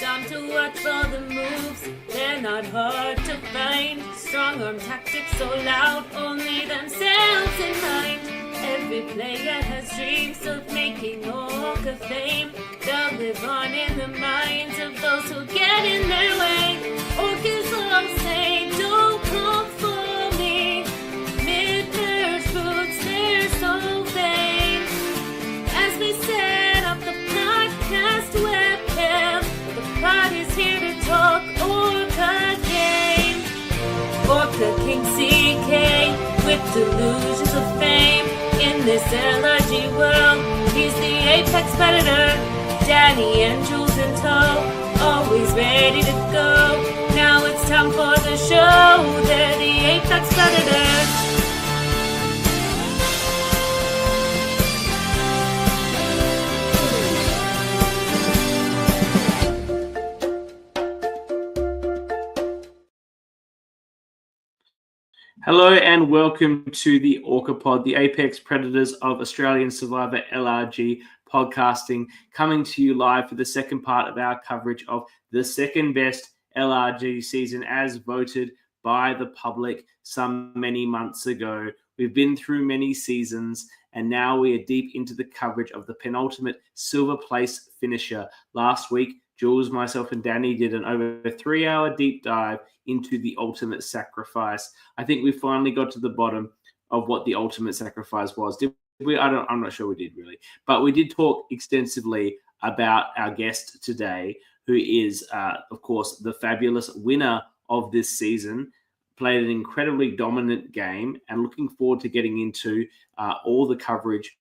time to watch for the moves. They're not hard to find. Strong arm tactics so loud, only themselves in mind. Every player has dreams of making ORCA fame. They'll live on in the minds of those who get in their way. ORCA's all say, don't come for me. Mid-merge boots, they're so vain. As we set up the podcast webcam, the pod is here to talk ORCA game. ORCA King CK with delusions of fame. In this LRG world, he's the apex predator. Danny and Jules in tow, always ready to go. Now it's time for the show. They're the apex predators. Hello and welcome to the ORCA Pod, the Apex Predators of Australian Survivor LRG podcasting, coming to you live for the second part of our coverage of the second best LRG season as voted by the public some many months ago. We've been through many seasons and now we are deep into the coverage of the penultimate silver place finisher. Last week, Jules, myself, and Danny did an over 3-hour deep dive into the ultimate sacrifice. I think we finally got to the bottom of what the ultimate sacrifice was. Did we? I'm not sure we did really, but we did talk extensively about our guest today, who is, of course, the fabulous winner of this season. Played an incredibly dominant game, and looking forward to getting into all the coverage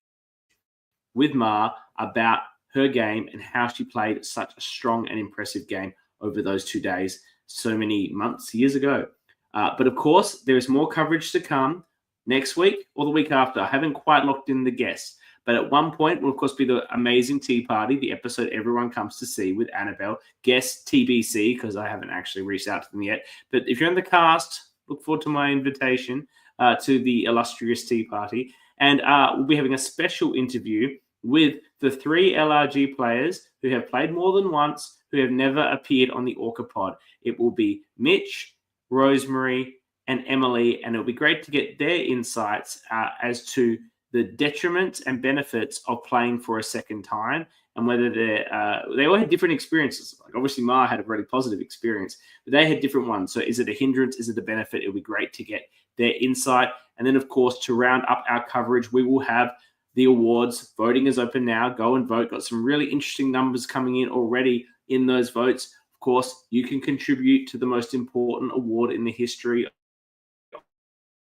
with Ma about her game and how she played such a strong and impressive game over those 2 days so many months, years ago. But of course, there is more coverage to come next week or the week after. I haven't quite locked in the guests, but at one point will, of course, be the amazing Tea Party, the episode everyone comes to see with Annabelle. Guest TBC, because I haven't actually reached out to them yet. But if you're in the cast, look forward to my invitation to the illustrious Tea Party. And we'll be having a special interview with the 3 LRG players who have played more than once, who have never appeared on the ORCA Pod. It will be Mitch, Rosemary, and Emily, and it'll be great to get their insights as to the detriments and benefits of playing for a second time, and whether they all had different experiences. Like obviously, Ma had a very positive experience, but they had different ones. So is it a hindrance? Is it a benefit? It'll be great to get their insight. And then, of course, to round up our coverage, we will have the awards. Voting is open now. Go and vote. Got some really interesting numbers coming in already in those votes. Of course, you can contribute to the most important award in the history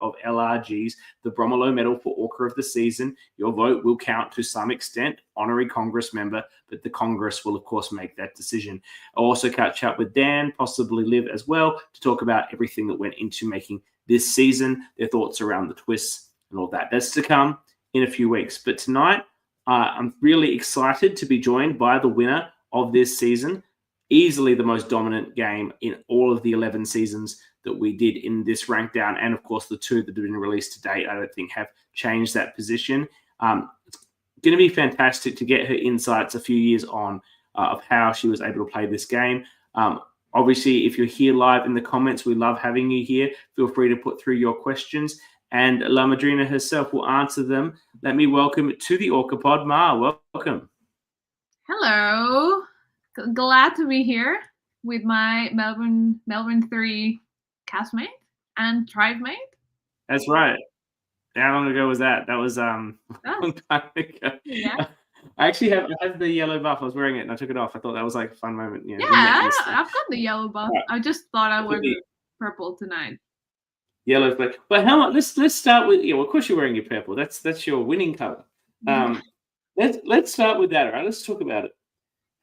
of LRGs, the Bromelo Medal for ORCA of the season. Your vote will count to some extent, honorary Congress member, but the Congress will, of course, make that decision. I'll also catch up with Dan, possibly Liv as well, to talk about everything that went into making this season, their thoughts around the twists and all that. That's to come in a few weeks. But tonight, I'm really excited to be joined by the winner of this season, easily the most dominant game in all of the 11 seasons that we did in this rank down. And of course, the 2 that have been released to date, I don't think have changed that position. It's going to be fantastic to get her insights a few years on of how she was able to play this game. Obviously, if you're here live in the comments, we love having you here. Feel free to put through your questions, and La Madrina herself will answer them. Let me welcome to the ORCA Pod, Ma. Welcome. Hello. Glad to be here with my Melbourne 3 castmate and tribe mate. That's right. How long ago was that? That was a long time ago. Yeah. I have the yellow buff. I was wearing it and I took it off. I thought that was like a fun moment. Yeah, I've got the yellow buff. Right. I just thought I wore purple tonight. Yellow, but how much? Let's start with Well, of course you're wearing your purple. That's your winning color. Let's start with that. All right. Let's talk about it.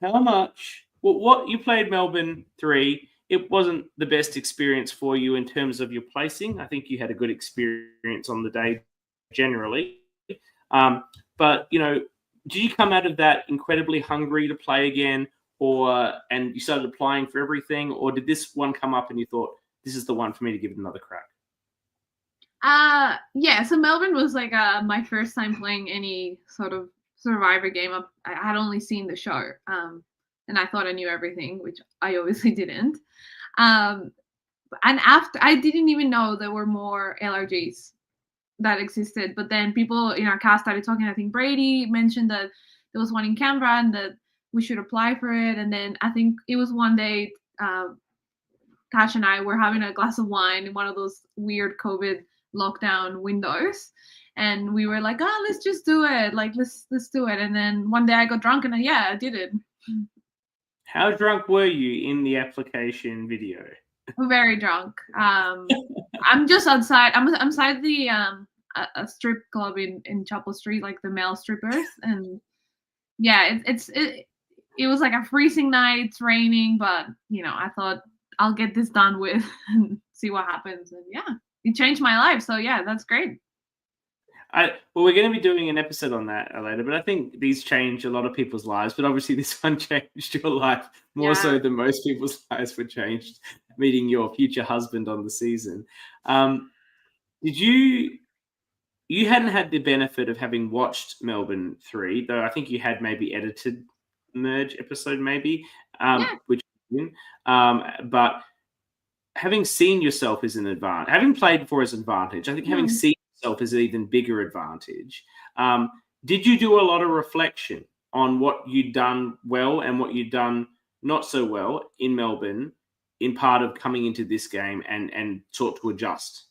How much? Well, what you played Melbourne 3. It wasn't the best experience for you in terms of your placing. I think you had a good experience on the day generally. But did you come out of that incredibly hungry to play again, and you started applying for everything, or did this one come up and you thought this is the one for me to give it another crack? Yeah, so Melbourne was like my first time playing any sort of Survivor game. I had only seen the show. and I thought I knew everything, which I obviously didn't. And after, I didn't even know there were more LRGs that existed. But then people in our cast started talking. I think Brady mentioned that there was one in Canberra and that we should apply for it. And then I think it was one day, Tash and I were having a glass of wine in one of those weird COVID lockdown windows. And we were like, oh, let's just do it. Like, let's do it. And then one day I got drunk and I did it. How drunk were you in the application video? Very drunk. I'm just outside. I'm outside the a strip club in Chapel Street, like the male strippers, and yeah, it was like a freezing night. It's raining, but I thought I'll get this done with and see what happens. And yeah, it changed my life. So yeah, that's great. Well, we're going to be doing an episode on that later, but I think these change a lot of people's lives. But obviously, this one changed your life more so than most people's lives were changed meeting your future husband on the season. Did you hadn't had the benefit of having watched Melbourne 3, though I think you had maybe edited merge episode, maybe, which but having seen yourself is an advantage. Having played before is an advantage. I think having seen yourself is an even bigger advantage. Did you do a lot of reflection on what you'd done well and what you'd done not so well in Melbourne in part of coming into this game and sort to adjust?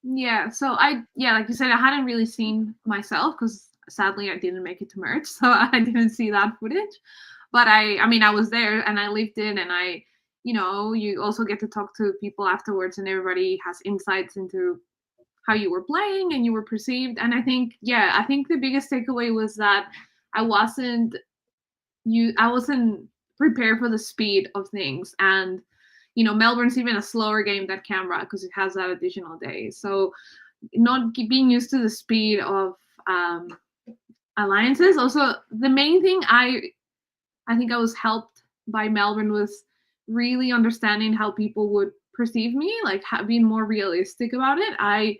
Yeah, so like you said, I hadn't really seen myself because sadly I didn't make it to merge, so I didn't see that footage. But I mean, I was there and I lived in, and you also get to talk to people afterwards, and everybody has insights into how you were playing and you were perceived. And I think the biggest takeaway was that I wasn't prepared for the speed of things. And Melbourne's even a slower game than Canberra because it has that additional day. So not being used to the speed of alliances. Also, the main thing I think I was helped by Melbourne was really understanding how people would perceive me, like being more realistic about it. I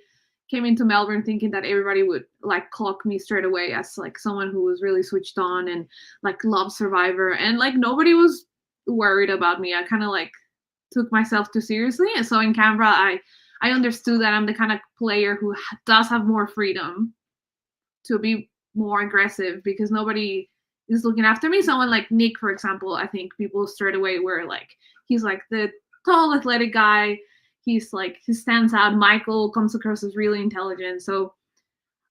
came into Melbourne thinking that everybody would like clock me straight away as like someone who was really switched on and like loved Survivor, and like nobody was worried about me. I kind of like took myself too seriously. And so in Canberra, I understood that I'm the kind of player who does have more freedom to be more aggressive because nobody is looking after me. Someone like Nick, for example, I think people straight away were like, he's like the tall, athletic guy. He's like, he stands out. Michael comes across as really intelligent. So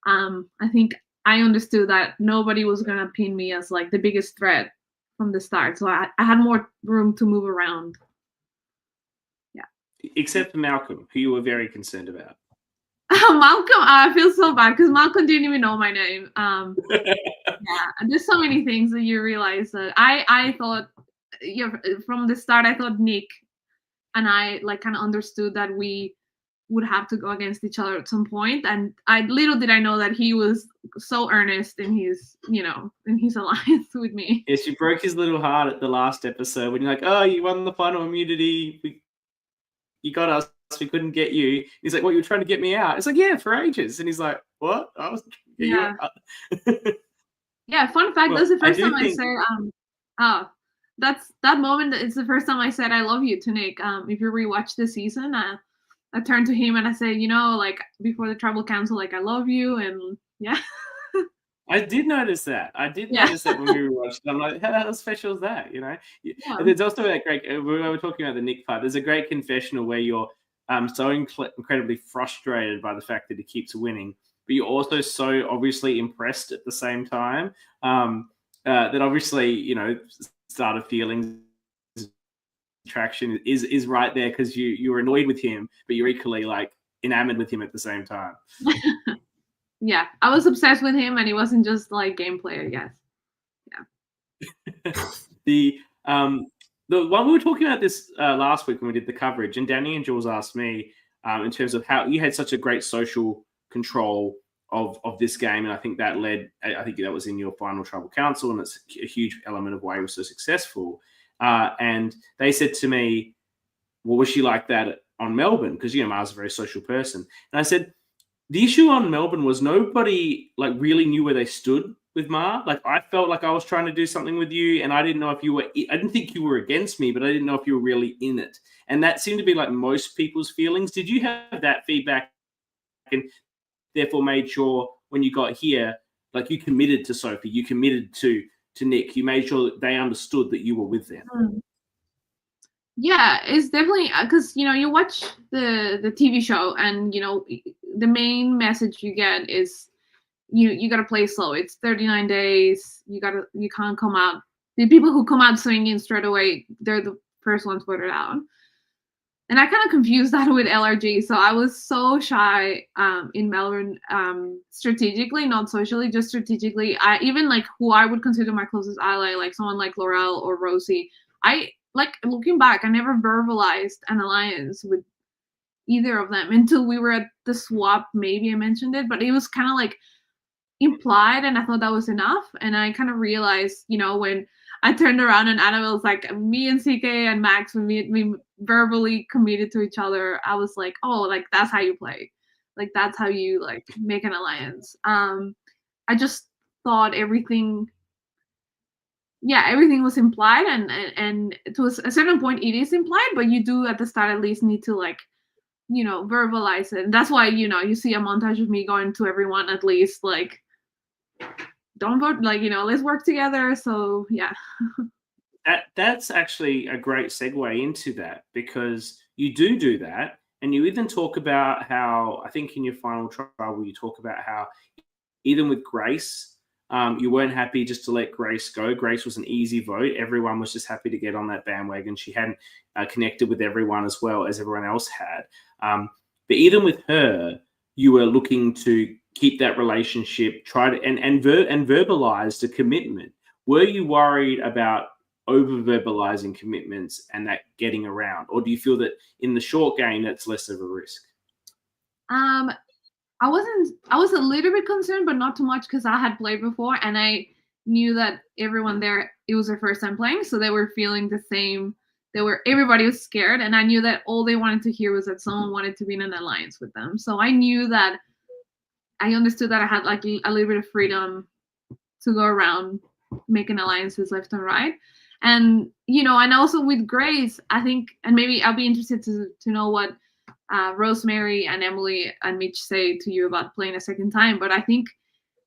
I think I understood that nobody was going to pin me as like the biggest threat from the start. So I had more room to move around. Except for Malcolm, who you were very concerned about. Malcolm, I feel so bad because Malcolm didn't even know my name. And there's so many things that you realize that I thought, from the start, I thought Nick and I like kind of understood that we would have to go against each other at some point. And little did I know that he was so earnest in his, in his alliance with me. Yes, you broke his little heart at the last episode when you're like, oh, you won the final immunity. You got us. We couldn't get you. He's like, what, you were trying to get me out? It's like, yeah, for ages. And he's like, what? I was trying to get you out. Yeah, fun fact, that's the first time I said, that's that moment. It's the first time I said I love you to Nick. If you rewatch the season, I turned to him and I said, like before the tribal council, like I love you, and yeah. I did notice that. Notice that when we rewatched it. I'm like, how special is that? Yeah. And there's also that great. We were talking about the Nick part. There's a great confessional where you're so incredibly frustrated by the fact that he keeps winning, but you're also so obviously impressed at the same time that obviously started feelings attraction is right there because you're annoyed with him, but you're equally like enamored with him at the same time. Yeah, I was obsessed with him, and he wasn't just like gameplay, I guess. Yeah. The one we were talking about this last week when we did the coverage, and Danny and Jules asked me in terms of how you had such a great social control of this game, and I think that led. I think that was in your final tribal council, and it's a huge element of why you were so successful. And they said to me, "Well, was she like that on Melbourne?" Because Mara's a very social person, and I said, the issue on Melbourne was nobody like really knew where they stood with Ma. Like, I felt like I was trying to do something with you, and I didn't know if you were. I didn't think you were against me, but I didn't know if you were really in it. And that seemed to be like most people's feelings. Did you have that feedback, and therefore made sure when you got here, like, you committed to Sophie, you committed to Nick, you made sure that they understood that you were with them? Yeah, it's definitely because you watch the TV show, and the main message you get is you gotta play slow. It's 39 days. You can't come out. The people who come out swinging straight away, they're the first ones voted out. And I kind of confused that with LRG. So I was so shy in Melbourne, strategically, not socially, just strategically. I even like who I would consider my closest ally, like someone like Laurel or Rosie. I like looking back, I never verbalized an alliance with either of them until we were at the swap. Maybe I mentioned it, but it was kind of like implied, and I thought that was enough. And I kind of realized, when I turned around and Annabelle was like, me and CK and Max, when we verbally committed to each other, I was like, oh, like that's how you play, like that's how you like make an alliance. I just thought everything was implied, and to a certain point it is implied, but you do at the start at least need to like verbalize it. And that's why you see a montage of me going to everyone at least like, don't vote, like let's work together. So yeah. That's actually a great segue into that, because you do that, and you even talk about how, I think in your final trial, you talk about how even with Grace, you weren't happy just to let Grace go. Grace was an easy vote. Everyone was just happy to get on that bandwagon. She hadn't connected with everyone as well as everyone else had. But even with her, you were looking to keep that relationship, try to and verbalize the commitment. Were you worried about over verbalizing commitments and that getting around, or do you feel that in the short game that's less of a risk? I was a little bit concerned, but not too much, because I had played before and I knew that everyone there, it was their first time playing, so they were feeling the same. Everybody was scared, and I knew that all they wanted to hear was that someone wanted to be in an alliance with them. So I knew that, I understood that I had like a little bit of freedom to go around making alliances left and right. And and also with Grace, I think, and maybe I'll be interested to know what Rosemary and Emily and Mitch say to you about playing a second time. But I think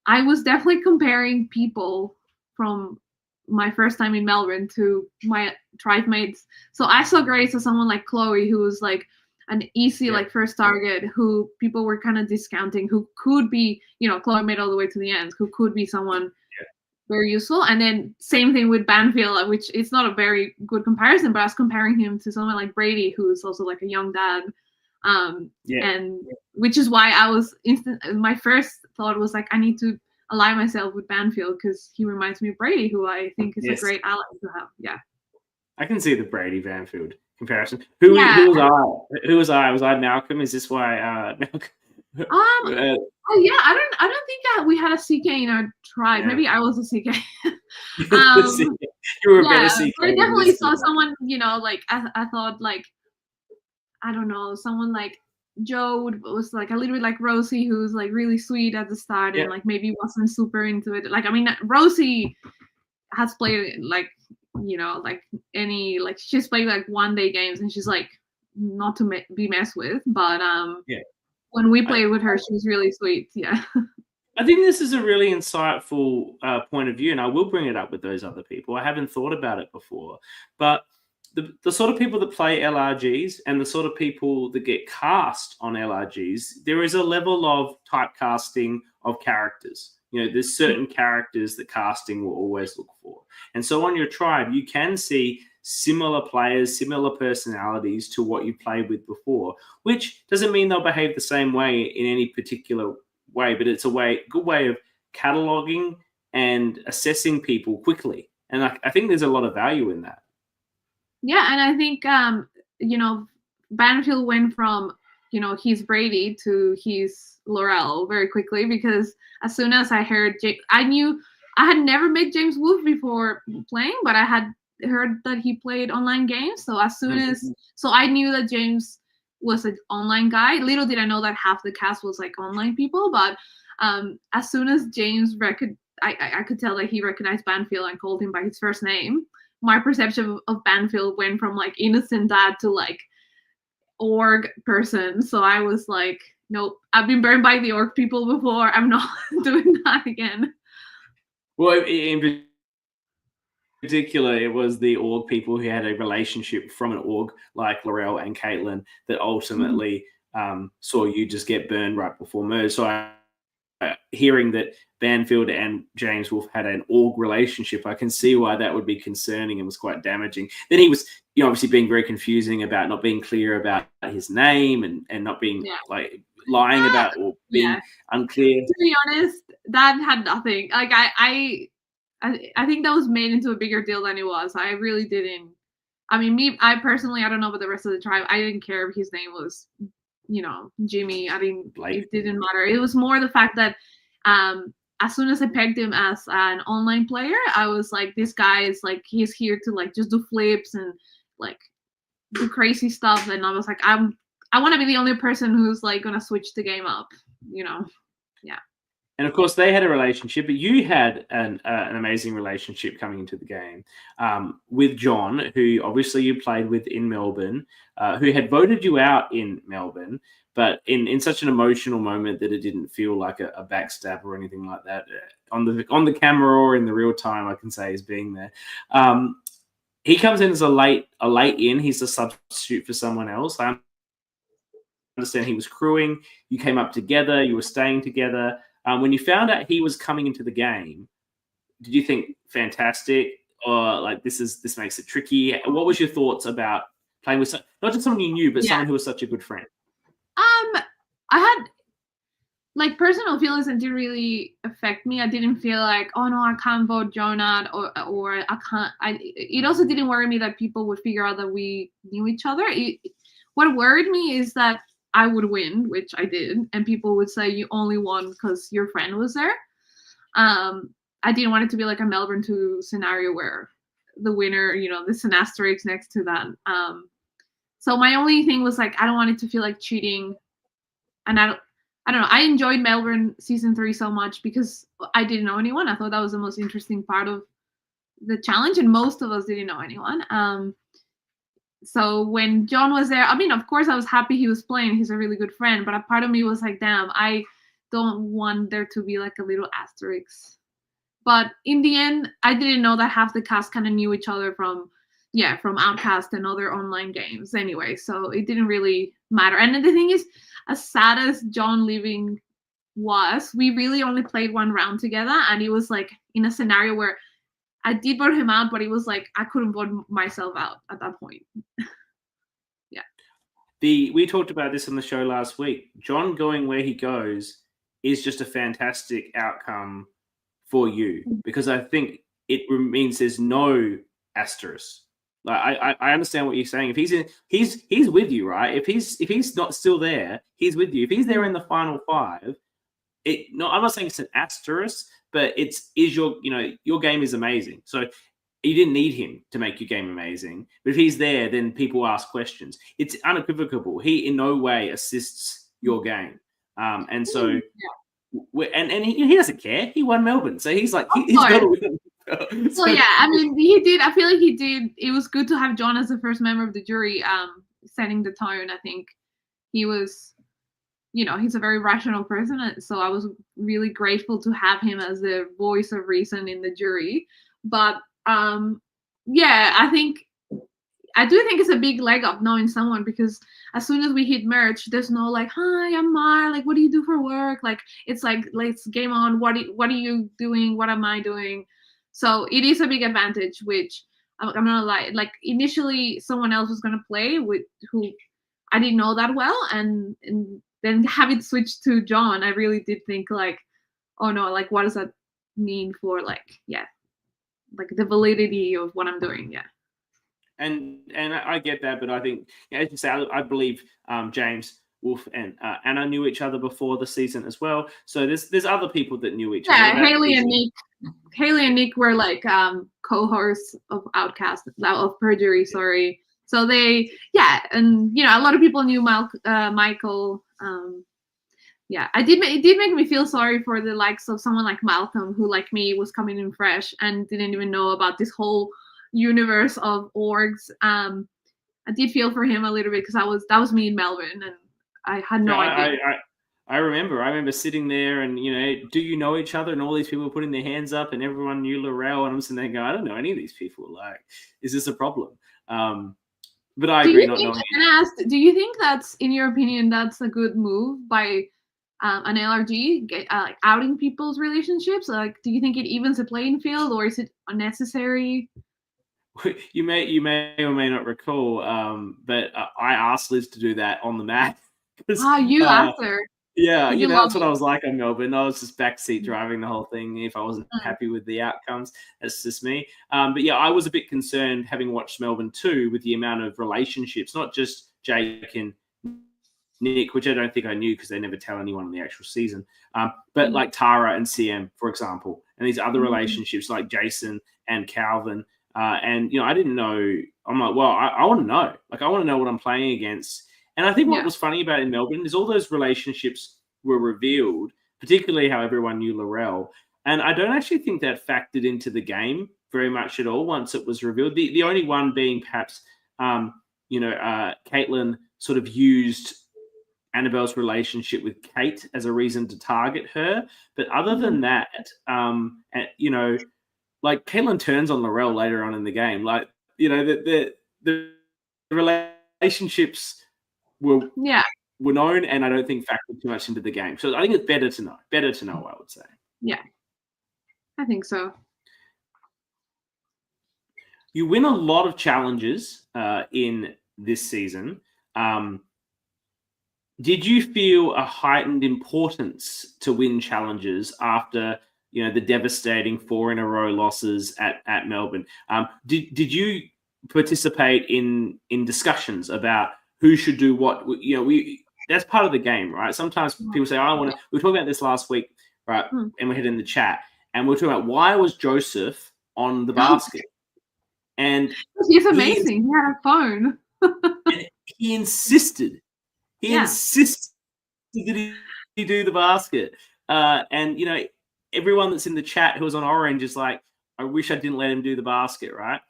I was definitely comparing people from my first time in Melbourne to my tribe mates. So I saw Grace as someone like Chloe, who was like an easy like first target, who people were kind of discounting, who could be, Chloe made all the way to the end, who could be someone very useful. And then same thing with Banfield, which it's not a very good comparison, but I was comparing him to someone like Brady, who's also like a young dad. And which is why I was my first thought was like, I need to align myself with Banfield, because he reminds me of Brady, who I think is a great ally to have. Yeah, I can see the Brady Banfield comparison. Who was I? Was I Malcolm? Is this why Malcolm? Oh yeah, I don't think we had a CK in our tribe. Yeah. Maybe I was a CK. You were a better CK. I definitely saw someone, like I thought like, I don't know, someone like Joe was like a little bit like Rosie, who's like really sweet at the start and like maybe wasn't super into it. Like, I mean, Rosie has played like, like she's played like one-day games, and she's like not to be messed with. But when we played with her, she was really sweet. Yeah. I think this is a really insightful point of view, and I will bring it up with those other people. I haven't thought about it before, but the sort of people that play LRGs and the sort of people that get cast on LRGs, there is a level of typecasting of characters. There's certain characters that casting will always look for. And so on your tribe, you can see similar players, similar personalities to what you played with before, which doesn't mean they'll behave the same way in any particular way, but it's a good way of cataloging and assessing people quickly. And I think there's a lot of value in that. Yeah, and I think, Banfield went from, he's Brady to he's Laurel very quickly, because as soon as I heard I knew I had never met James Wolfe before playing, but I had heard that he played online games. So as soon as, so I knew that James was an online guy. Little did I know that half the cast was like online people, but as soon as James I could tell that he recognized Banfield and called him by his first name. My perception of Banfield went from like innocent dad to like org person. So I was like, nope, I've been burned by the org people before. I'm not doing that again. Well, in particular, it was the org people who had a relationship from an org like Laurel and Caitlin that ultimately saw you just get burned right before merge. So hearing that Banfield and James Wolfe had an org relationship, I can see why that would be concerning and was quite damaging. Then he was, obviously being very confusing about not being clear about his name and not being like lying about or being unclear. To be honest, that had nothing. Like I think that was made into a bigger deal than it was. I really didn't. I mean, I personally, I don't know about the rest of the tribe. I didn't care if his name was, Jimmy. I mean, it didn't matter. It was more the fact that as soon as I pegged him as an online player, I was like, this guy is like, he's here to like just do flips and like do crazy stuff. And I was like, I want to be the only person who's like gonna switch the game up, Yeah. And of course, they had a relationship, but you had an amazing relationship coming into the game with John, who obviously you played with in Melbourne, who had voted you out in Melbourne, but in such an emotional moment that it didn't feel like a backstab or anything like that on the camera or in the real time. I can say as being there. He comes in as a late in. He's a substitute for someone else. I understand he was crewing. You came up together. You were staying together. When you found out he was coming into the game, did you think fantastic or like this makes it tricky? What was your thoughts about playing with not just someone you knew, but someone who was such a good friend? I had like personal feelings that didn't really affect me. I didn't feel like, oh no, I can't vote Jonah or I can't. It also didn't worry me that people would figure out that we knew each other. What worried me is that I would win, which I did, and people would say you only won because your friend was there. I didn't want it to be like a Melbourne 2 scenario where the winner, there's an asterisk next to that. So my only thing was like, I don't want it to feel like cheating. And I don't know. I enjoyed Melbourne season 3 so much because I didn't know anyone. I thought that was the most interesting part of the challenge, and most of us didn't know anyone. So when John was there, I mean, of course, I was happy he was playing. He's a really good friend. But a part of me was like, damn, I don't want there to be like a little asterisk. But in the end, I didn't know that half the cast kind of knew each other from Outcast and other online games anyway. So it didn't really matter. And the thing is, as sad as John leaving was, we really only played one round together. And it was like in a scenario where I did vote him out, but it was like I couldn't vote myself out at that point. We talked about this on the show last week. John going where he goes is just a fantastic outcome for you because I think it means there's no asterisk. Like I understand what you're saying. If he's with you, right? If he's not still there, he's with you. If he's there in the final 5, I'm not saying it's an asterisk, but your game is amazing. So you didn't need him to make your game amazing. But if he's there, then people ask questions. It's unequivocal. He in no way assists your game. And so, and he doesn't care. He won Melbourne. So he's like, he's got to win. So yeah, I mean, he did. I feel like he did. It was good to have John as the first member of the jury, setting the tone. I think he was, he's a very rational person. So I was really grateful to have him as the voice of reason in the jury. But I do think it's a big leg up knowing someone because as soon as we hit merge, there's no like, hi, I'm Mar. Like, what do you do for work? Like, it's like, let's game on. What are you doing? What am I doing? So it is a big advantage, which I'm not gonna lie. Like initially, someone else was gonna play with who I didn't know that well, and then having switched to John, I really did think like, oh no, like what does that mean for like the validity of what I'm doing? Yeah. And I get that, but I think, as you say, I believe James Wolfe and Anna knew each other before the season as well. So there's other people that knew each other. Yeah, Haley and Nick were like co-hosts of Outcast, of Perjury, sorry. So they, and a lot of people knew Michael. yeah, it did make me feel sorry for the likes of someone like Malcolm, who like me was coming in fresh and didn't even know about this whole universe of orgs. I did feel for him a little bit because that was me in Melbourne and I had no idea. I remember sitting there and, do you know each other? And all these people were putting their hands up and everyone knew Laurel. And I'm sitting there going, I don't know any of these people. Like, is this a problem? But I agree not knowing. And I asked, do you think that's, in your opinion, that's a good move by an LRG, like outing people's relationships? Like, do you think it evens the playing field or is it unnecessary? You may or may not recall, but I asked Liz to do that on the mat. You asked her. Yeah, that's what I was like on Melbourne. I was just backseat driving the whole thing. If I wasn't happy with the outcomes, that's just me. But yeah, I was a bit concerned having watched Melbourne too with the amount of relationships, not just Jake and Nick, which I don't think I knew because they never tell anyone in the actual season. But like Tara and CM, for example, and these other relationships like Jason and Calvin. And, I didn't know. I'm like, well, I want to know. Like, I want to know what I'm playing against. And I think what was funny about in Melbourne is all those relationships were revealed, particularly how everyone knew Laurel. And I don't actually think that factored into the game very much at all once it was revealed. The only one being perhaps, Caitlin sort of used Annabelle's relationship with Kate as a reason to target her. But other than that, like Caitlin turns on Laurel later on in the game. Like, the relationships were known, and I don't think factored too much into the game. So I think it's better to know. I would say. Yeah, I think so. You win a lot of challenges in this season. Did you feel a heightened importance to win challenges after the devastating 4-in-a-row losses at Melbourne? Did you participate in discussions about who should do what? That's part of the game, right? Sometimes people say, "I want to." We were talking about this last week, right? And we had in the chat, and we were talking about why was Joseph on the basket, and he's amazing. He had a phone. And he insisted. He insisted that he do the basket, and everyone that's in the chat who was on Orange is like, I wish I didn't let him do the basket, right?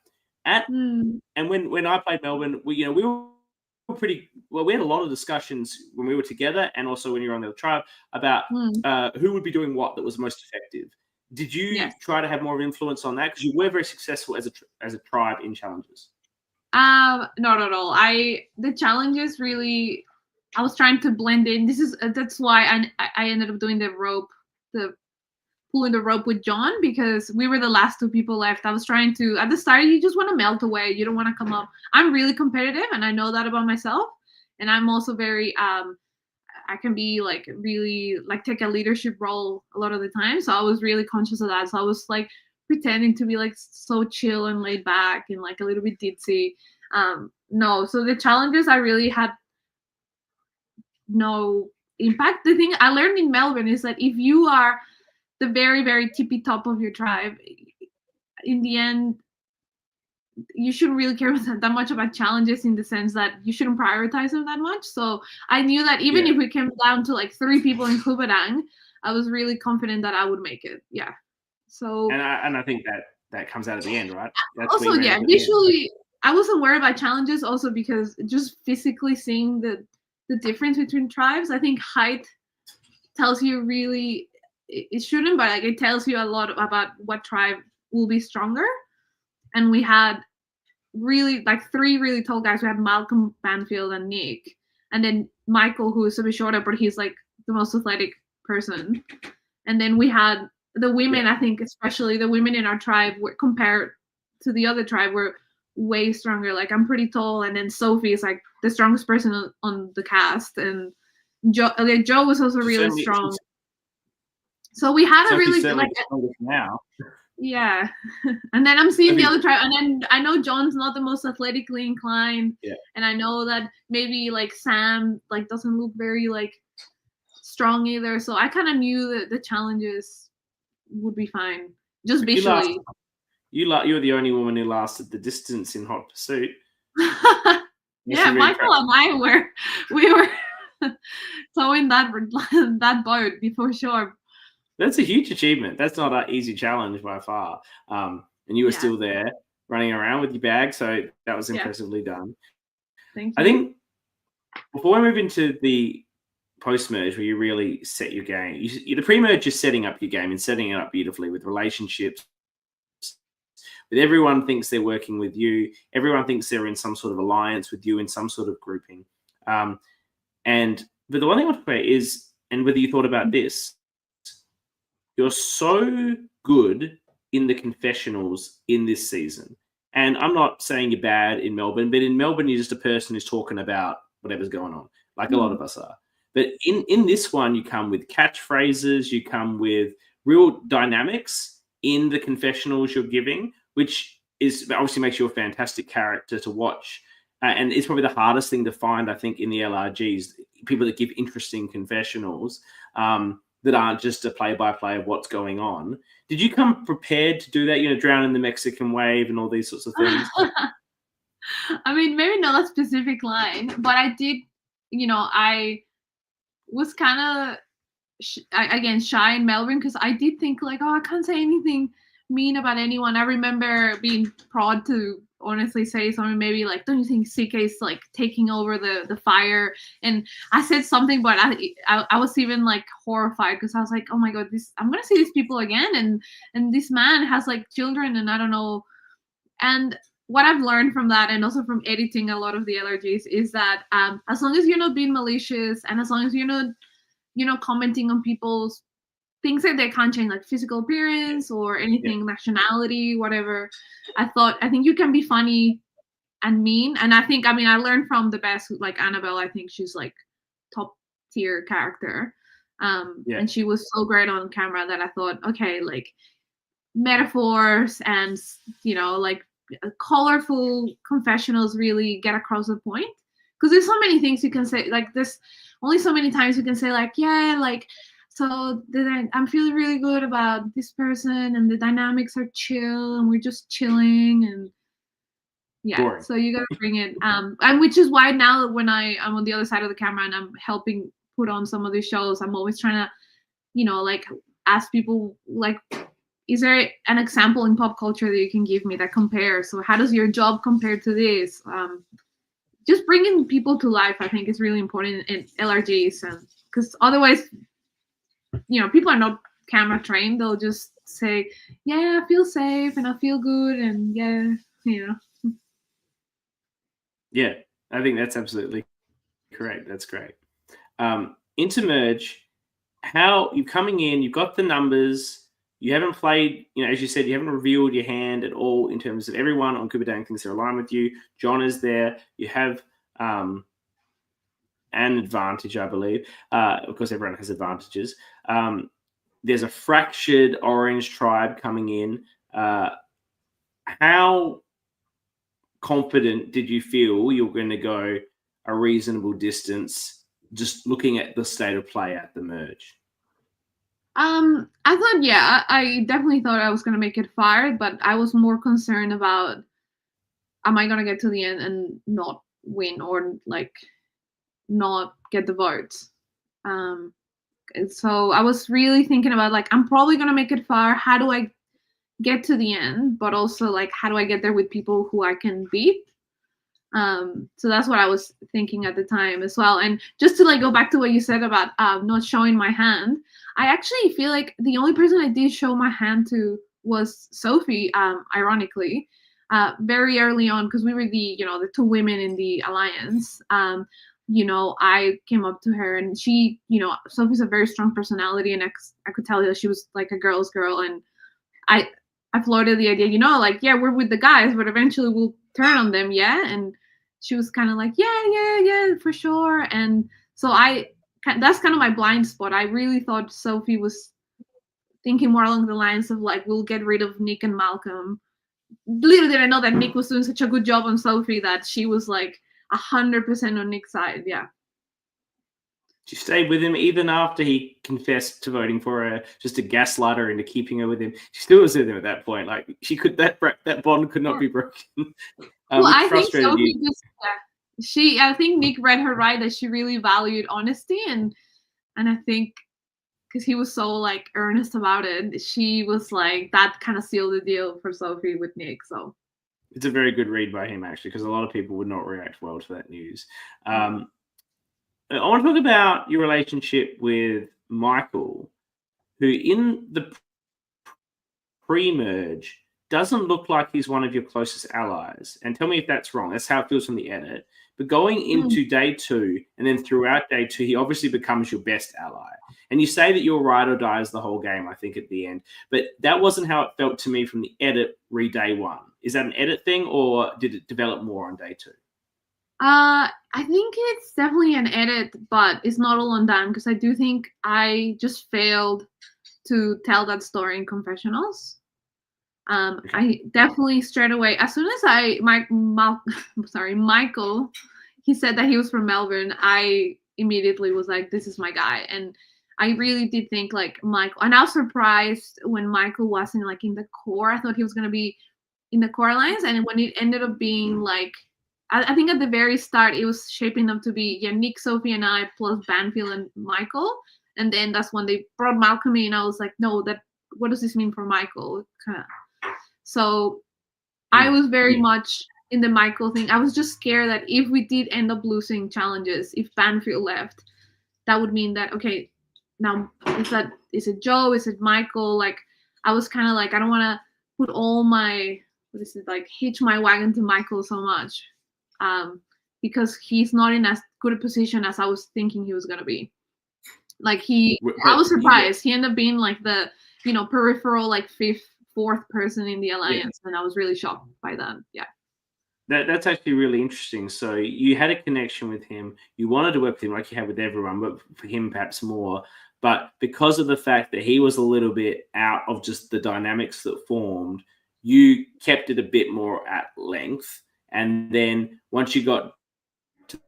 And when I played Melbourne, we were pretty well. We had a lot of discussions when we were together, and also when you were on the tribe about who would be doing what that was most effective. Did you try to have more of an influence on that because you were very successful as a tribe in challenges? Not at all. The challenges really, I was trying to blend in. That's why I ended up doing the pulling the rope with John, because we were the last two people left. I was trying to, at the start, you just want to melt away. You don't want to come up. I'm really competitive, and I know that about myself. And I'm also very, I can be like really like take a leadership role a lot of the time. So I was really conscious of that. So I was like pretending to be like so chill and laid back and like a little bit ditzy. No, so the challenges I really had no impact. The thing I learned in Melbourne is that if you are the very, very tippy top of your tribe, in the end, you shouldn't really care that much about challenges, in the sense that you shouldn't prioritize them that much. So I knew that even if we came down to like 3 people in Klubadang, I was really confident that I would make it. Yeah. So and I think that comes out at the end, right? That's also, visually, I wasn't worried about challenges also because just physically seeing the difference between tribes, I think height tells you really, it shouldn't, but like it tells you a lot about what tribe will be stronger. And we had really like 3 really tall guys. We had Malcolm, Banfield, and Nick, and then Michael, who is a bit shorter, but he's like the most athletic person. And then we had the women. I think especially the women in our tribe were, compared to the other tribe, were way stronger. Like I'm pretty tall, and then Sophie is like the strongest person on the cast, and Joe was also really strong. So we had a really like now. Yeah. And then I'm seeing the other tribe, and then I know John's not the most athletically inclined. Yeah. And I know that maybe like Sam like doesn't look very like strong either. So I kind of knew that the challenges would be fine. Just visually. You were the only woman who lasted the distance in Hot Pursuit. Yeah, Michael and I we were towing that that boat for sure. That's a huge achievement. That's not an easy challenge by far. And you were Yeah. still there running around with your bag, so that was Yeah. impressively done. Thank I you. think before we move into the post-merge where you really set your game, the pre-merge is setting up your game and setting it up beautifully with relationships. But everyone thinks they're working with you. Everyone thinks they're in some sort of alliance with you in some sort of grouping. But the one thing I want to say is, and whether you thought about this, you're so good in the confessionals in this season. And I'm not saying you're bad in Melbourne, but in Melbourne, you're just a person who's talking about whatever's going on, like a lot of us are. But in this one, you come with catchphrases, you come with real dynamics in the confessionals you're giving, which is obviously makes you a fantastic character to watch. And it's probably the hardest thing to find, I think, in the LRGs, people that give interesting confessionals that aren't just a play-by-play of what's going on. Did you come prepared to do that? You know, drown in the Mexican wave and all these sorts of things? I mean, maybe not a specific line, but I did, I was kind of, again, shy in Melbourne because I did think like, oh, I can't say anything mean about anyone. I remember being proud to honestly say something maybe like, don't you think CK is like taking over the fire? And I said something, but I was even like horrified because I was like, oh my god, I'm gonna see these people again, and this man has like children, and I don't know. And what I've learned from that, and also from editing a lot of the LRGs, is that as long as you're not being malicious, and as long as you're not commenting on people's things that they can't change, like physical appearance or anything, nationality, whatever. I think you can be funny and mean. And I learned from the best, like Annabelle. I think she's like top tier character. And she was so great on camera that I thought, okay, like metaphors and, like colorful confessionals really get across the point. Because there's so many things you can say, like there's only so many times you can say like, yeah, like, so I'm feeling really good about this person, and the dynamics are chill, and we're just chilling, and Boring. So you gotta bring it. And which is why now when I'm on the other side of the camera and I'm helping put on some of these shows, I'm always trying to, like ask people like, is there an example in pop culture that you can give me that compares? So how does your job compare to this? Just bringing people to life, I think, is really important in LRGs, and because otherwise, people are not camera trained. They'll just say, yeah, I feel safe and I feel good, and Yeah, I think that's absolutely correct. That's great. Into merge, how you're coming in, you've got the numbers, you haven't played, as you said, you haven't revealed your hand at all in terms of everyone on Kubadang thinks they're aligned with you. John is there. You have an advantage, I believe. Of course, everyone has advantages. There's a fractured orange tribe coming in. How confident did you feel you're going to go a reasonable distance just looking at the state of play at the merge? I thought, I definitely thought I was going to make it far, but I was more concerned about, am I going to get to the end and not win, or like not get the votes? So I was really thinking about like, I'm probably going to make it far. How do I get to the end? But also like, how do I get there with people who I can beat? So that's what I was thinking at the time as well. And just to like go back to what you said about not showing my hand, I actually feel like the only person I did show my hand to was Sophie, ironically, very early on, because we were the two women in the alliance. I came up to her, and she, Sophie's a very strong personality, and I could tell that she was like a girl's girl, and I floated the idea, like, yeah, we're with the guys, but eventually we'll turn on them, yeah? And she was kind of like, yeah, for sure. And so that's kind of my blind spot. I really thought Sophie was thinking more along the lines of like, we'll get rid of Nick and Malcolm. Little did I know that Nick was doing such a good job on Sophie that she was like 100% on Nick's side, yeah. She stayed with him even after he confessed to voting for her, just to gaslight her into keeping her with him. She still was with him at that point. Like that bond could not be broken. Well, I think Sophie I think Nick read her right, that she really valued honesty, and I think because he was so like earnest about it, she was like, that kind of sealed the deal for Sophie with Nick. So it's a very good read by him, actually, because a lot of people would not react well to that news. I want to talk about your relationship with Michael, who in the pre-merge doesn't look like he's one of your closest allies. And tell me if that's wrong. That's how it feels from the edit. But going into day 2 and then throughout day 2, he obviously becomes your best ally. And you say that you're ride or dies the whole game, I think, at the end. But that wasn't how it felt to me from the edit day 1. Is that an edit thing, or did it develop more on day 2? I think it's definitely an edit, but it's not all on them, because I do think I just failed to tell that story in confessionals. I definitely straight away, as soon as Michael, he said that he was from Melbourne, I immediately was like, this is my guy. And I really did think like Michael, and I was surprised when Michael wasn't like in the core. I thought he was going to be in the core alliance, and when it ended up being like, I think at the very start it was shaping up to be Nick, Sophie, and I plus Banfield and Michael, and then that's when they brought Malcolm in. I was like, no, what does this mean for Michael? So I was very much in the Michael thing. I was just scared that if we did end up losing challenges, if Banfield left, that would mean that, okay, now is it Joe? Is it Michael? Like, I was kind of like, I don't want to put all my, hitch my wagon to Michael so much, because he's not in as good a position as I was thinking he was going to be. Like I was surprised. He ended up being like the, peripheral, like fourth person in the alliance, and I was really shocked by that. Yeah. That's actually really interesting. So you had a connection with him. You wanted to work with him like you had with everyone, but for him perhaps more. But because of the fact that he was a little bit out of just the dynamics that formed, you kept it a bit more at length. And then once you got to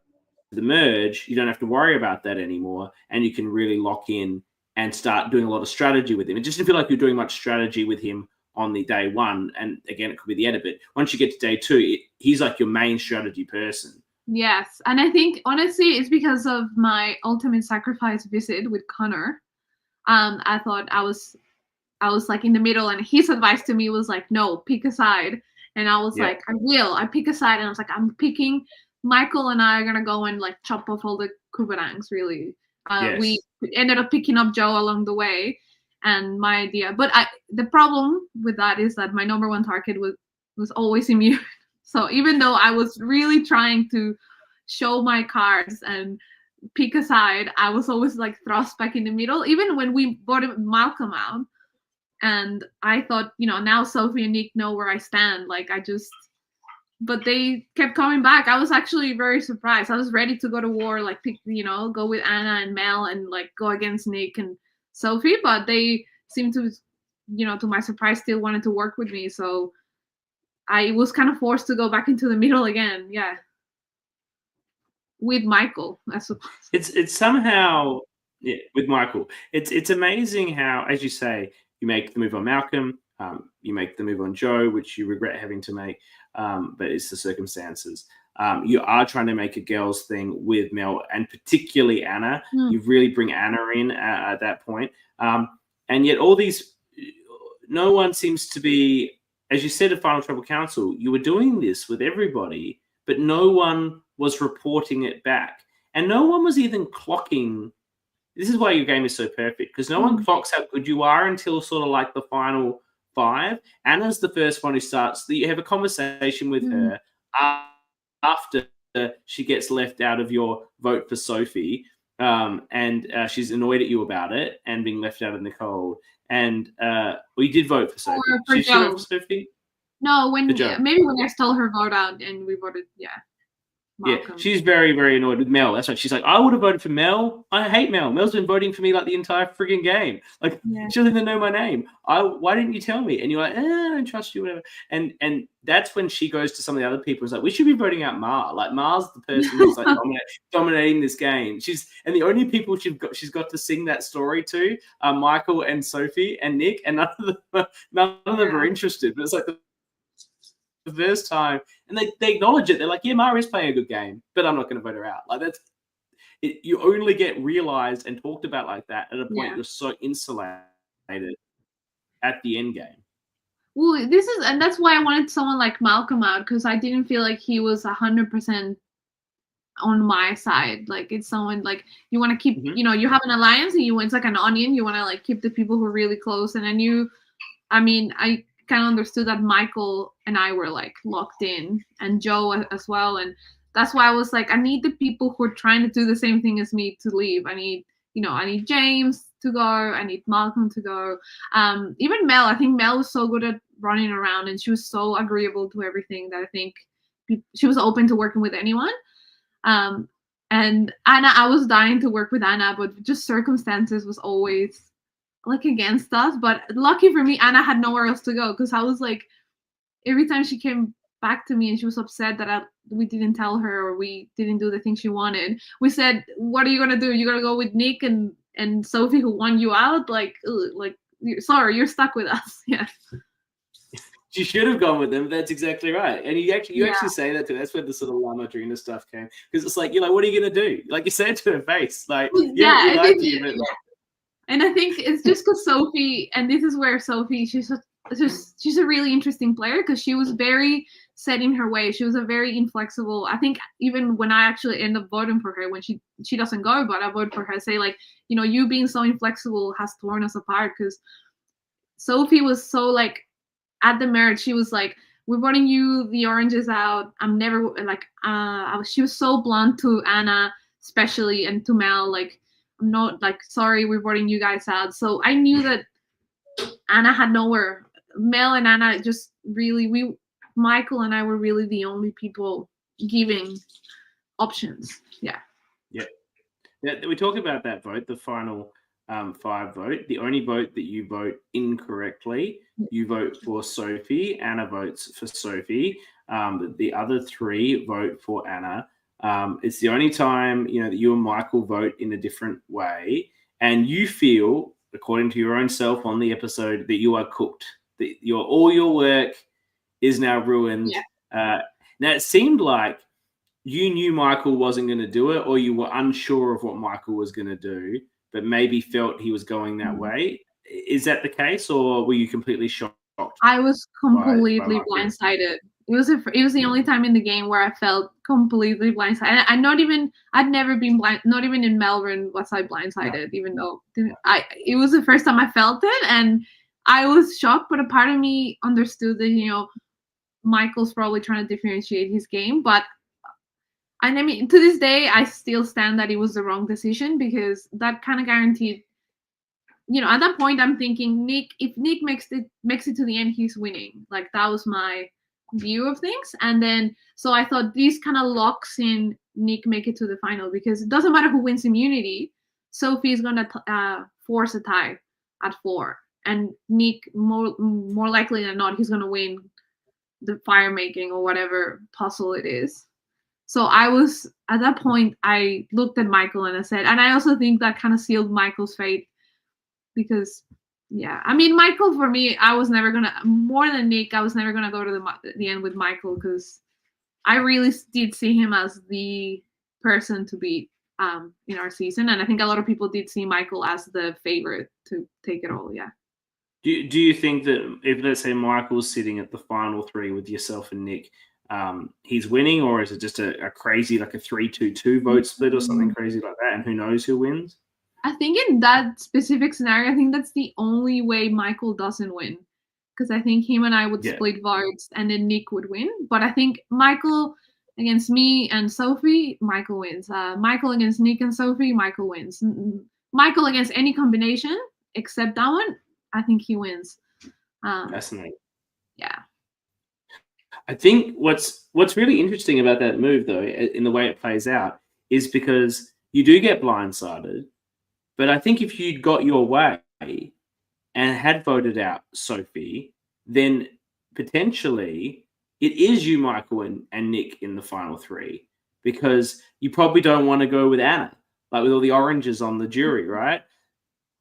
the merge, you don't have to worry about that anymore. And you can really lock in and start doing a lot of strategy with him. It just didn't feel like you're doing much strategy with him on the day 1. And again, it could be the edit, but once you get to day 2, he's like your main strategy person. Yes. And I think, honestly, it's because of my ultimate sacrifice visit with Connor. I thought I was like in the middle, and his advice to me was like, no, pick a side. And I was like, I pick a side. And I was like, I'm picking Michael, and I are going to go and like chop off all the Kubarangs, really. We ended up picking up Joe along the way. And my idea, but the problem with that is that my number 1 target was always immune. So even though I was really trying to show my cards and pick a side, I was always like thrust back in the middle. Even when we brought Malcolm out, and I thought, now Sophie and Nick know where I stand. Like but they kept coming back. I was actually very surprised. I was ready to go to war, like pick, go with Anna and Mel and like go against Nick and Sophie, but they seemed to, to my surprise, still wanted to work with me. So I was kind of forced to go back into the middle again. Yeah. With Michael, I suppose. It's somehow, with Michael, it's amazing how, as you say, you make the move on Malcolm, you make the move on Joe, which you regret having to make, but it's the circumstances. You are trying to make a girls thing with Mel, and particularly Anna. You really bring Anna in at that point. And yet no one seems to be, as you said at Final Tribal Council, you were doing this with everybody, but no one was reporting it back. And no one was even clocking. This is why your game is so perfect, because no one clocks how good you are until sort of like the final 5. Anna's the first one who starts. You have a conversation with her after she gets left out of your vote for Sophie, and she's annoyed at you about it and being left out in the cold. And we did vote for Sophie. Did she vote for Sophie? No, maybe when I stole her vote out and we voted, Malcolm. Yeah, she's very, very annoyed with Mel. That's right. She's like, I would have voted for Mel. I hate Mel. Mel's been voting for me like the entire frigging game. Like, she doesn't even know my name. Why didn't you tell me? And you're like, I don't trust you, whatever. And that's when she goes to some of the other people. It's like, we should be voting out Ma. Like, Ma's the person who's like dominating this game. And the only people she's got to sing that story to are Michael and Sophie and Nick, and none of them are interested. But it's like the first time, and they acknowledge it. They're like, yeah, Maria's playing a good game, but I'm not going to vote her out. Like that's it. You only get realized and talked about like that at a point you're so insulated at the end game. Well, and that's why I wanted someone like Malcolm out, because I didn't feel like he was 100% on my side. Like it's someone like you want to keep, you know, you have an alliance and it's like an onion. You want to like keep the people who are really close. And I kind of understood that Michael and I were like locked in, and Joe as well. And that's why I was like, I need the people who are trying to do the same thing as me to leave. I need James to go. I need Malcolm to go. Even Mel. I think Mel was so good at running around, and she was so agreeable to everything that I think she was open to working with anyone. And Anna, I was dying to work with Anna, but just circumstances was always like against us. But lucky for me, Anna had nowhere else to go, because I was like, every time she came back to me and she was upset that we didn't tell her or we didn't do the thing she wanted, we said, what are you gonna do? You're gonna go with Nick and Sophie, who won you out? Like sorry, you're stuck with us. Yeah. She should have gone with them. That's exactly right. And you actually say that to her. That's where the sort of La Madrina stuff came, because it's like, you're like, what are you gonna do? Like you said to her face, like, yeah. And I think it's just because Sophie, and this is where Sophie, she's a really interesting player, because she was very set in her way. She was a very inflexible. I think even when I actually end up voting for her, when she doesn't go, but I vote for her, say like, you know, you being so inflexible has torn us apart, because Sophie was so like, at the marriage, she was like, we're voting you the oranges out. I'm never like, she was so blunt to Anna, especially, and to Mel, like, I'm not like, sorry, we're voting you guys out. So I knew that Anna had nowhere. Mel and Anna just really, Michael and I were really the only people giving options. Yeah. We talk about that vote, the final 5 vote. The only vote that you vote incorrectly, you vote for Sophie. Anna votes for Sophie. The other 3 vote for Anna. It's the only time, you know, that you and Michael vote in a different way, and you feel, according to your own self on the episode, that you are cooked. That all your work is now ruined. Yeah. Now it seemed like you knew Michael wasn't going to do it, or you were unsure of what Michael was going to do, but maybe felt he was going that way. Is that the case, or were you completely shocked? I was completely blindsided. It was the only time in the game where I felt completely blindsided. I'd never been blind. Not even in Melbourne was I blindsided. Even though it was the first time I felt it, and I was shocked. But a part of me understood that, you know, Michael's probably trying to differentiate his game. But I mean, to this day, I still stand that it was the wrong decision, because that kind of guaranteed. You know, at that point, I'm thinking, if Nick makes it to the end, he's winning. Like, that was my view of things. And then, so I thought this kind of locks in Nick make it to the final, because it doesn't matter who wins immunity. Sophie's going to force a tie at 4. And Nick, more likely than not, he's going to win the fire making or whatever puzzle it is. So at that point, I looked at Michael and I said, and I also think that kind of sealed Michael's fate. Because, yeah, I mean, Michael, for me, I was never going to, more than Nick, I was never going to go to the end with Michael, because I really did see him as the person to beat in our season. And I think a lot of people did see Michael as the favorite to take it all, yeah. Do you think that if, let's say, Michael's sitting at the final 3 with yourself and Nick, he's winning, or is it just a crazy, like a 3-2-2 vote split or something crazy like that, and who knows who wins? I think in that specific scenario, I think that's the only way Michael doesn't win, because I think him and I would split votes and then Nick would win. But I think Michael against me and Sophie, Michael wins. Michael against Nick and Sophie, Michael wins. Michael against any combination except that one, I think he wins. Fascinating. Yeah. I think what's really interesting about that move, though, in the way it plays out, is because you do get blindsided. But I think if you'd got your way and had voted out Sophie, then potentially it is you, Michael, and Nick in the final 3, because you probably don't want to go with Anna, like with all the oranges on the jury, right?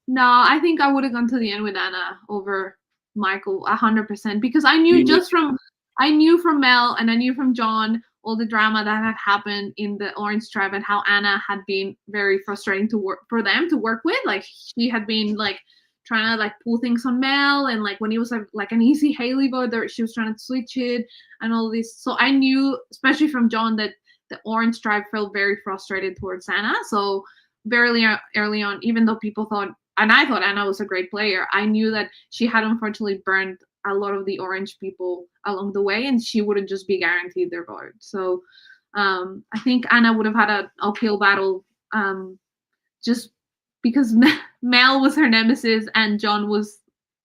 No, I think I would have gone to the end with Anna over Michael 100%, because I knew just from I knew from Mel and I knew from John all the drama that had happened in the Orange tribe and how Anna had been very frustrating to work for them to work with. Like she had been like trying to like pull things on Mel, and like when it was like an easy Haley vote, she was trying to switch it and all this. So I knew, especially from John, that the Orange tribe felt very frustrated towards Anna. So very early on, even though people thought, and I thought Anna was a great player, I knew that she had unfortunately burned a lot of the Orange people along the way, and she wouldn't just be guaranteed their vote. So I think Anna would have had an uphill battle just because Mel was her nemesis and John was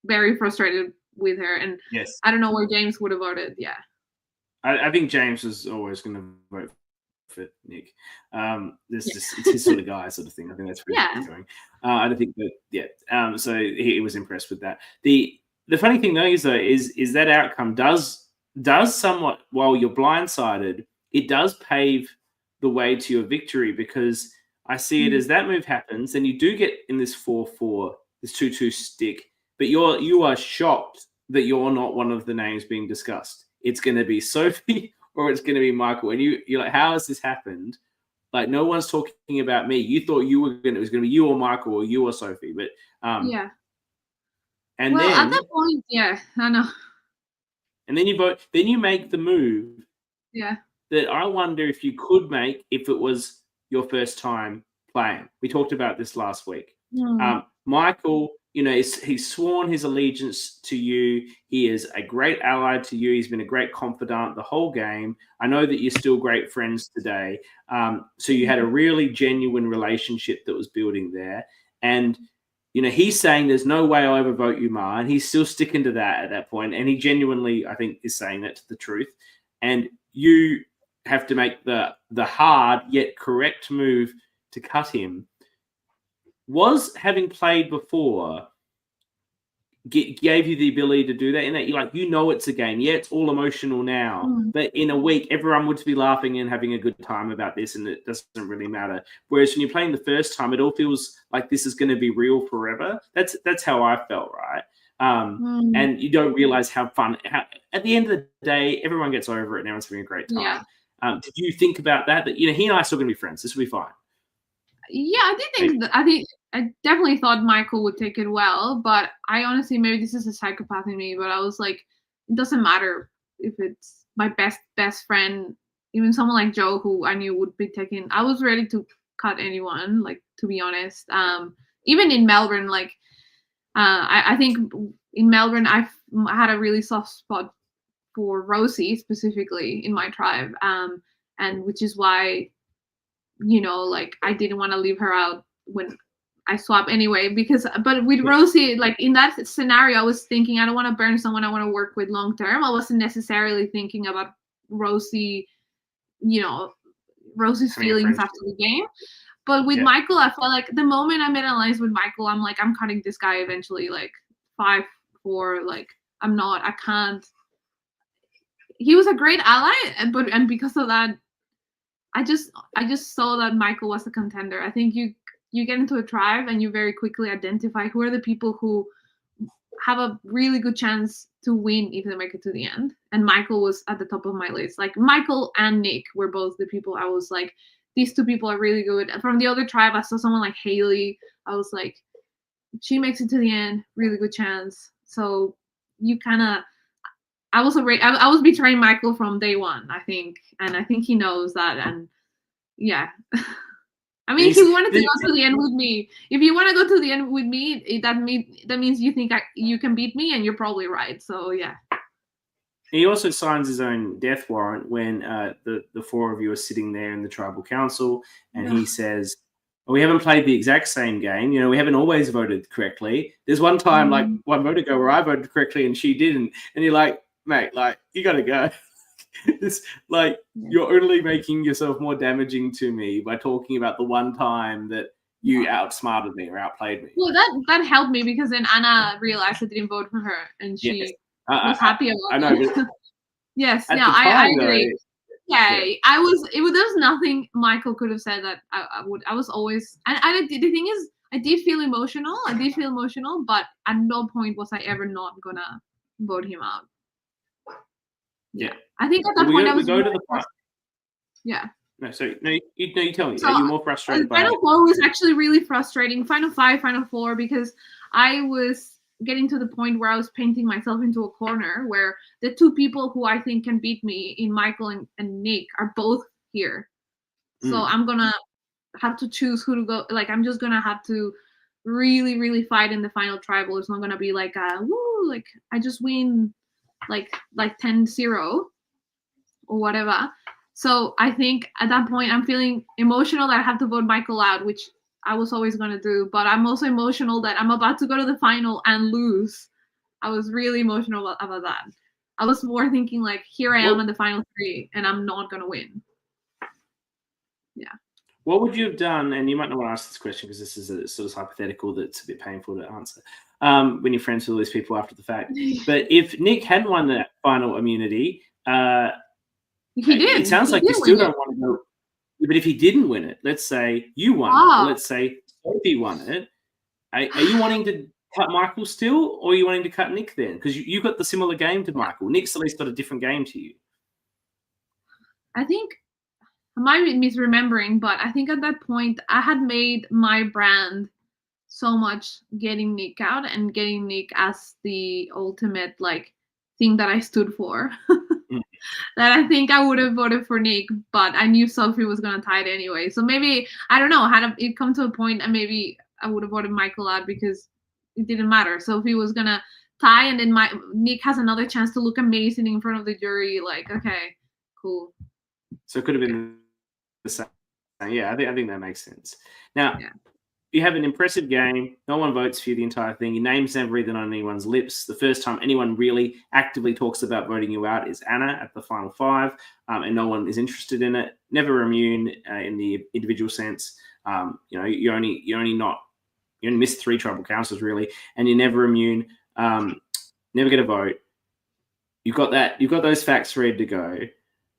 very frustrated with her. And yes, I don't know where James would have voted. Yeah. I think James was always going to vote for Nick. It's his sort of guy, sort of thing. I think that's what he's doing. I don't think that. Yeah. So he was impressed with that. The funny thing though is that outcome does somewhat, while you're blindsided, it does pave the way to your victory, because I see it as that move happens, and you do get in this 4-4, this 2-2 stick, but you are shocked that you're not one of the names being discussed. It's going to be Sophie or it's going to be Michael, and you're like, how has this happened? Like, no one's talking about me. You thought it was going to be you or Michael or you or Sophie, but yeah. And well, then at that point, yeah, I know. And then you vote. Then you make the move. Yeah. That I wonder if you could make if it was your first time playing. We talked about this last week. Michael, he's sworn his allegiance to you. He is a great ally to you. He's been a great confidant the whole game. I know that you're still great friends today. So you had a really genuine relationship that was building there. And, he's saying there's no way I'll ever vote you, Ma. And he's still sticking to that at that point. And he genuinely, I think, is saying that to the truth. And you have to make the hard yet correct move to cut him. Was having played before gave you the ability to do that, in that it's a game. Yeah, it's all emotional now, but in a week everyone would be laughing and having a good time about this, and it doesn't really matter. Whereas when you're playing the first time, it all feels like this is going to be real forever. That's how I felt, right? And you don't realize how at the end of the day, everyone gets over it and everyone's having a great time. Yeah. Did you think about that he and I are still going to be friends? This will be fine. Yeah, I definitely thought Michael would take it well, but I honestly, maybe this is a psychopath in me, but I was like, it doesn't matter if it's my best friend, even someone like Joe, who I knew would be taken. I was ready to cut anyone, to be honest. Even in Melbourne, I think in Melbourne, I had a really soft spot for Rosie specifically in my tribe, and which is why, I didn't want to leave her out when I swap anyway, but with Rosie, in that scenario, I was thinking, I don't want to burn someone I want to work with long term. I wasn't necessarily thinking about Rosie, Rosie's feelings after the game. But with Michael, I felt like the moment I made an alliance with Michael, I'm like, I'm cutting this guy eventually, 5-4, I can't. He was a great ally, and because of that, I just saw that Michael was a contender. I think you get into a tribe and you very quickly identify who are the people who have a really good chance to win if they make it to the end. And Michael was at the top of my list. Michael and Nick were both the people I was like, these two people are really good. And from the other tribe, I saw someone like Haley. I was like, she makes it to the end, really good chance. So you I was betraying Michael from day one, I think. And I think he knows that. And yeah. I mean, he wanted to go to the end with me. If you want to go to the end with me, that means you think you can beat me, and you're probably right. So yeah. He also signs his own death warrant when the four of you are sitting there in the tribal council, and he says, we haven't played the exact same game. We haven't always voted correctly. There's one time, 1 vote ago, where I voted correctly and she didn't. And you're like, mate, you got to go. It's you're only making yourself more damaging to me by talking about the one time that you outsmarted me or outplayed me. Well, that helped me, because then Anna realized I didn't vote for her, and she was happy about it. I know. Yes, I agree. There was nothing Michael could have said that I was always, and the thing is, I did feel emotional, but at no point was I ever not gonna vote him out. Yeah. I think at that point I was go to the more yeah. No, sorry. No, you tell me. So Are you more frustrated by Final Four was actually really frustrating. Final 5, Final 4, because I was getting to the point where I was painting myself into a corner where the two people who I think can beat me in Michael and Nick are both here. So I'm gonna have to choose who to go. Like I'm just gonna have to really, really fight in the final tribal. It's not gonna be like woo, like I just win like 10-0 or whatever. So I think at that point I'm feeling emotional that I have to vote Michael out, which I was always gonna do. But I'm also emotional that I'm about to go to the final and lose. I was really emotional about that. I was more thinking like, here I am in the final 3, and I'm not gonna win. Yeah. What would you have done? And you might not want to ask this question because this is a sort of hypothetical that's a bit painful to answer when you're friends with all these people after the fact. But if Nick hadn't won that final immunity, he did. It sounds like you still don't want to go. But if he didn't win it, let's say you won it, or let's say Sophie won it, are you wanting to cut Michael still, or are you wanting to cut Nick then? Because you got the similar game to Michael. Nick's at least got a different game to you. I think I might be misremembering, but I think at that point I had made my brand so much getting Nick out and getting Nick as the ultimate like thing that I stood for. That I think I would have voted for Nick, but I knew Sophie was gonna tie it anyway. So maybe I don't know. Had it come to a point, and maybe I would have voted Michael out because it didn't matter. Sophie was gonna tie, and then Nick has another chance to look amazing in front of the jury. Like, okay, cool. So it could have been the same. Yeah, I think that makes sense. Now. Yeah. You have an impressive game. No one votes for you the entire thing. Your name's never even on anyone's lips. The first time anyone really actively talks about voting you out is Anna at the final 5, and no one is interested in it. Never immune in the individual sense. You only missed 3 tribal councils really, and you're never immune. Never get a vote. You've got those facts ready to go.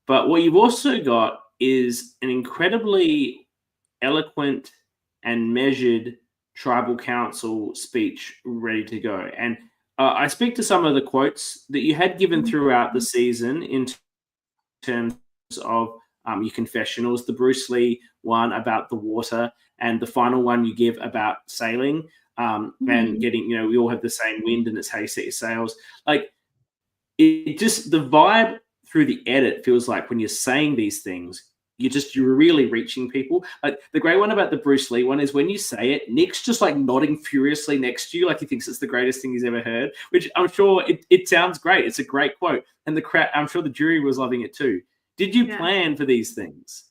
But what you've also got is an incredibly eloquent and measured tribal council speech ready to go. And I speak to some of the quotes that you had given throughout the season in terms of your confessionals, the Bruce Lee one about the water, and the final one you give about sailing and getting, we all have the same wind and it's how you set your sails. Like it just, the vibe through the edit feels like when you're saying these things, you're really reaching people. Like the great one about the Bruce Lee one is when you say it, Nick's just like nodding furiously next to you, like he thinks it's the greatest thing he's ever heard. Which I'm sure it sounds great. It's a great quote, and the crowd, I'm sure the jury was loving it too. Did you plan for these things?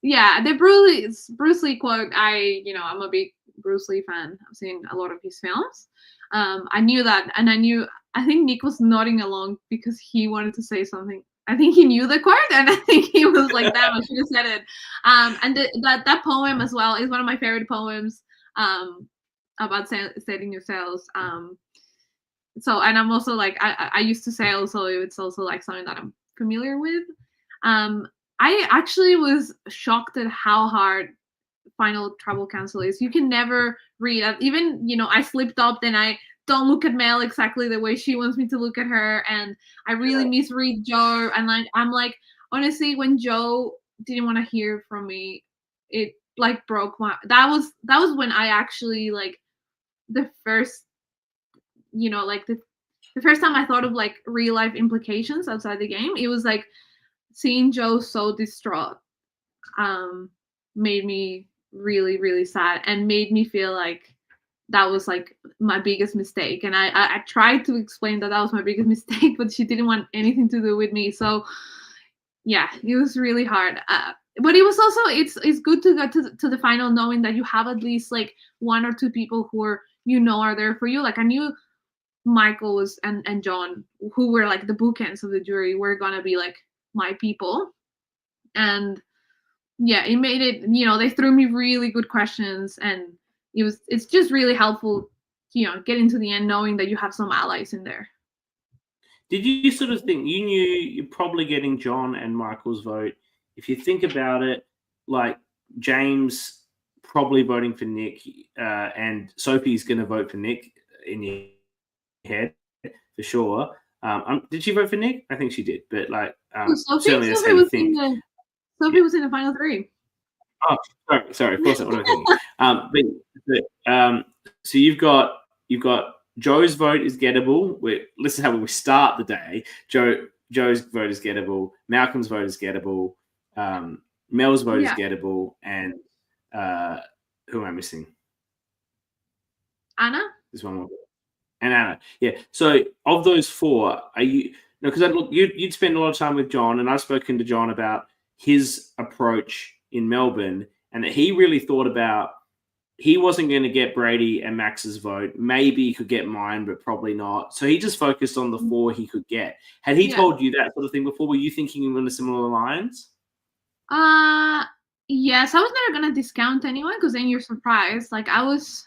Yeah, the Bruce Lee quote. I'm a big Bruce Lee fan. I've seen a lot of his films. I knew that, and I think Nick was nodding along because he wanted to say something. I think he knew the quote, and I think he was like, "Damn, I should have said it." And that poem as well is one of my favorite poems about setting your sails. So, and I'm also like, I used to sail, so it's also like something that I'm familiar with. I actually was shocked at how hard final tribal council is. You can never read. Even I slipped up, then I don't look at Mel exactly the way she wants me to look at her, and I really misread Joe. And I'm like, honestly, when Joe didn't want to hear from me, it like broke my. That was when I actually like the first, like the first time I thought of like real life implications outside the game. It was like seeing Joe so distraught, made me really, really sad and made me feel like that was like my biggest mistake. And I tried to explain that was my biggest mistake, but she didn't want anything to do with me. So yeah, it was really hard. But it was also, it's good to get to the final knowing that you have at least like 1 or 2 people who are there for you. Like I knew Michael was and John, who were like the bookends of the jury, were gonna be like my people. And yeah, it made it, they threw me really good questions, and it's just really helpful, getting to the end knowing that you have some allies in there. Did you sort of think you knew you're probably getting John and Michael's vote? If you think about it, like James probably voting for Nick, and Sophie's going to vote for Nick in your head for sure. Did she vote for Nick? I think she did, but like Sophie certainly the same thing. Sophie was in the final 3. Oh, sorry. Of course, what am I thinking? So you've got Joe's vote is gettable. This is how we start the day. Joe's vote is gettable. Malcolm's vote is gettable. Mel's vote is gettable, and who am I missing? Anna. There's one more. And Anna. Yeah. So of those 4, are you? No, because you'd spend a lot of time with John, and I've spoken to John about his approach in Melbourne, and that he really thought about he wasn't going to get Brady and Max's vote. Maybe he could get mine, but probably not. So he just focused on the 4 he could get. Had he told you that sort of thing before? Were you thinking along similar lines? Yes, I was never gonna discount anyone because then you're surprised. Like I was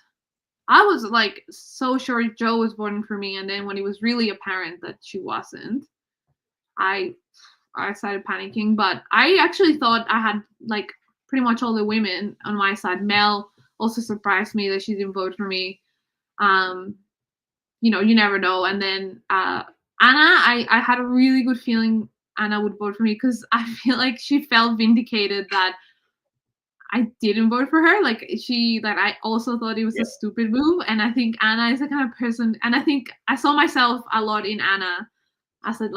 like so sure Joe was voting for me, and then when it was really apparent that she wasn't, I started panicking. But I actually thought I had like pretty much all the women on my side. Mel also surprised me that she didn't vote for me. You never know. And then Anna, I had a really good feeling Anna would vote for me because I feel like she felt vindicated that I didn't vote for her. Like I also thought it was a stupid move. And I think Anna is the kind of person, and I think I saw myself a lot in Anna. I said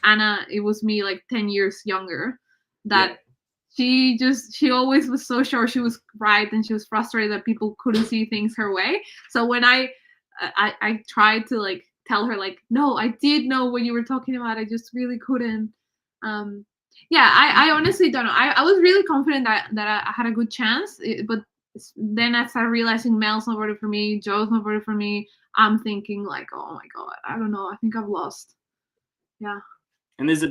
Anna, it was me like 10 years younger, that she always was so sure she was right, and she was frustrated that people couldn't see things her way. So when I tried to like tell her like, no, I did know what you were talking about, I just really couldn't. I honestly don't know. I was really confident that I had a good chance, but then I started realizing Mel's not voted for me, Joe's not voted for me. I'm thinking like, oh my god, I don't know, I think I've lost. Yeah. And there's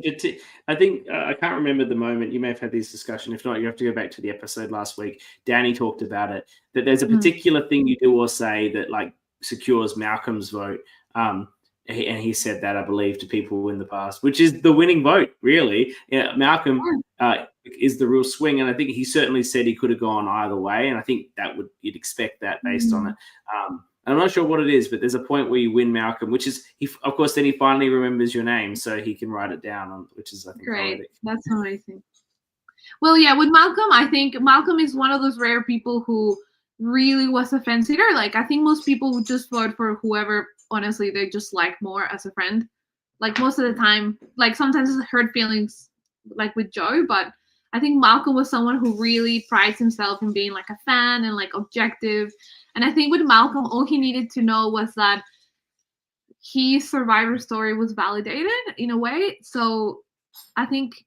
I think I can't remember the moment. You may have had this discussion. If not, you have to go back to the episode last week. Danny talked about it, that there's a particular thing you do or say that like secures Malcolm's vote. And he said that, I believe, to people in the past, which is the winning vote, really. Yeah, Malcolm is the real swing. And I think he certainly said he could have gone either way. And I think you'd expect that based on it. I'm not sure what it is, but there's a point where you win Malcolm, which is, of course, then he finally remembers your name, so he can write it down, which is, I think, great. Poetic. That's amazing. Well, yeah, with Malcolm, I think Malcolm is one of those rare people who really was a fence sitter. Like, I think most people would just vote for whoever, honestly, they just like more as a friend. Like, most of the time, like, sometimes it's hurt feelings, like with Joe, but I think Malcolm was someone who really prides himself in being like a fan and like objective. And I think with Malcolm, all he needed to know was that his survivor story was validated in a way. So I think,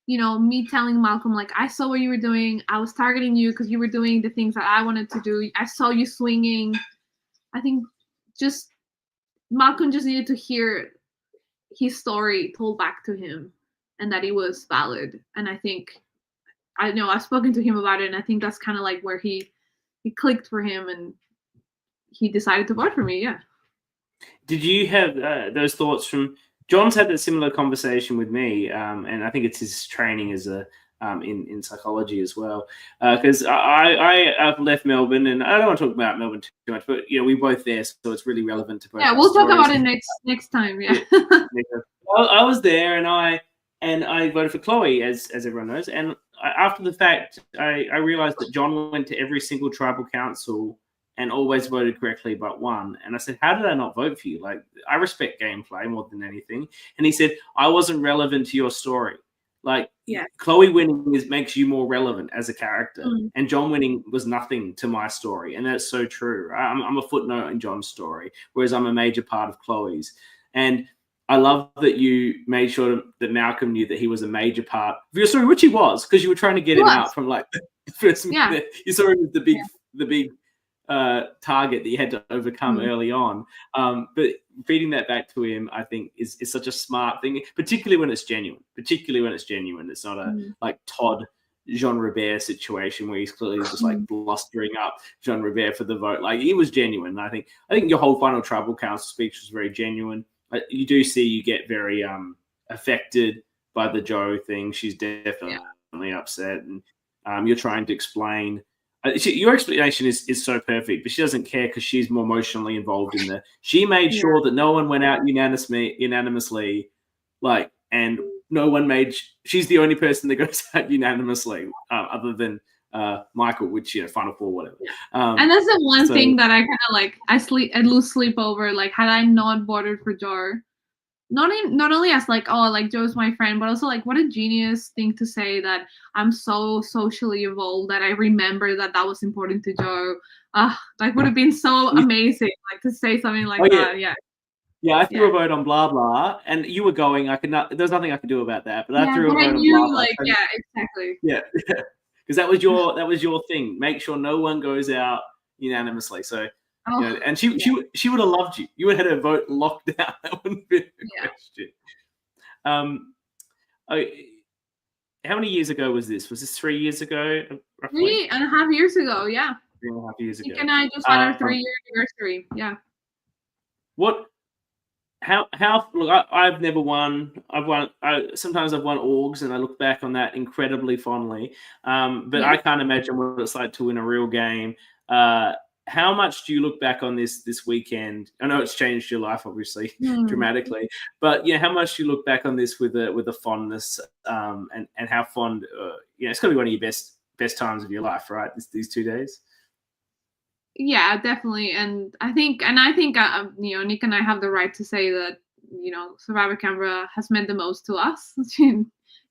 me telling Malcolm, like, I saw what you were doing. I was targeting you because you were doing the things that I wanted to do. I saw you swinging. I think Malcolm just needed to hear his story told back to him and that it was valid. And I think, I've spoken to him about it, and I think that's kind of like where he clicked for him and he decided to vote for me. Yeah. Did you have those thoughts from John's had that similar conversation with me, and I think it's his training as in psychology as well. Because I've left Melbourne, and I don't want to talk about Melbourne too much, but we're both there, so it's really relevant to both. Yeah, we'll talk about it next time. Yeah. I was there, and I voted for Chloe, as everyone knows. And after the fact, I realized that John went to every single tribal council and always voted correctly but one. And I said, how did I not vote for you? Like, I respect gameplay more than anything. And he said, I wasn't relevant to your story. Like, Chloe winning makes you more relevant as a character. And John winning was nothing to my story. And that's so true. I'm a footnote in John's story, whereas I'm a major part of Chloe's. And I love that you made sure that Malcolm knew that he was a major part of your story, which he was, because you were trying to get him out from like the first minute. You saw him as the big target that you had to overcome early on. But feeding that back to him, I think, is such a smart thing, particularly when it's genuine. It's not a like Todd Jean Robert situation where he's clearly just like blustering up Jean Robert for the vote. Like, he was genuine. I think your whole final tribal council speech was very genuine. You do see you get very affected by the Joe thing. She's definitely upset, and you're trying to explain Your explanation is so perfect, but she doesn't care because she's more emotionally involved in the. She made sure that no one went out unanimously, like, and no one made. She's the only person that goes out unanimously, other than Michael, which Final Four, whatever. And that's the one thing that I kind of like. I lose sleep over. Like, had I not voted for Joe, not only as like, oh, like Joe's my friend, but also like what a genius thing to say that I'm so socially evolved that I remember that was important to Joe. Like would have been so amazing, like to say something like that. Yeah, I threw a vote on blah blah, and you were going. I could not. There's nothing I could do about that. But I threw a vote on blah blah. Like, yeah, exactly. Yeah, because that was your thing. Make sure no one goes out unanimously. So. And she would have loved you. You would have had her vote locked down. That wouldn't be a question. How many years ago was this? Was this 3 years ago? Roughly? 3.5 years ago. Yeah. 3.5 years ago. Nick and I just had our 3-year anniversary. Yeah. What? How? Look, I've never won. Sometimes I've won orgs, and I look back on that incredibly fondly. But I can't imagine what it's like to win a real game. How much do you look back on this weekend? I know it's changed your life, obviously, dramatically. But how much do you look back on this with a fondness, and how fond? It's got to be one of your best times of your life, right? These 2 days. Yeah, definitely. And I think Nick and I have the right to say that Survivor Canberra has meant the most to us.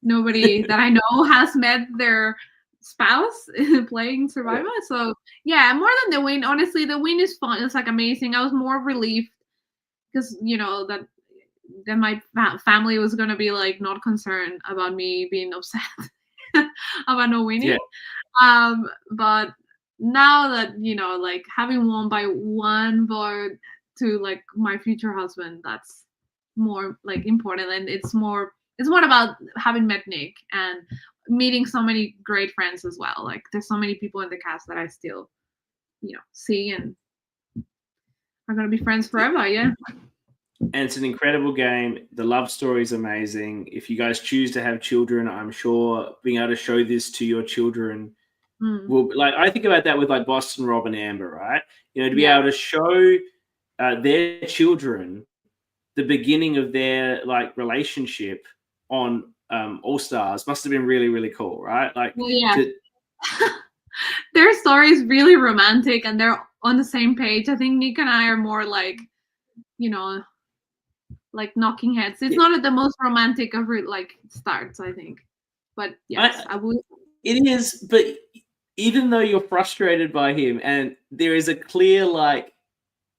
Nobody that I know has met their spouse playing Survivor. So yeah, more than the win, honestly, the win is fun. It's like amazing. I was more relieved because that my family was gonna be like not concerned about me being upset about no winning. But now that like having won by 1 vote to like my future husband, that's more like important, and it's more about having met Nick and meeting so many great friends as well. Like there's so many people in the cast that I still see and are gonna be friends forever. And it's an incredible game. The love story is amazing. If you guys choose to have children, I'm sure being able to show this to your children will, like, I think about that with like Boston Rob and Amber, right? To be able to show their children the beginning of their like relationship on All Stars must have been really, really cool, right? Like, their story is really romantic and they're on the same page. I think Nick and I are more like, like knocking heads. It's not the most romantic of like starts, I think. But yes, I would. It is, but even though you're frustrated by him, and there is a clear like,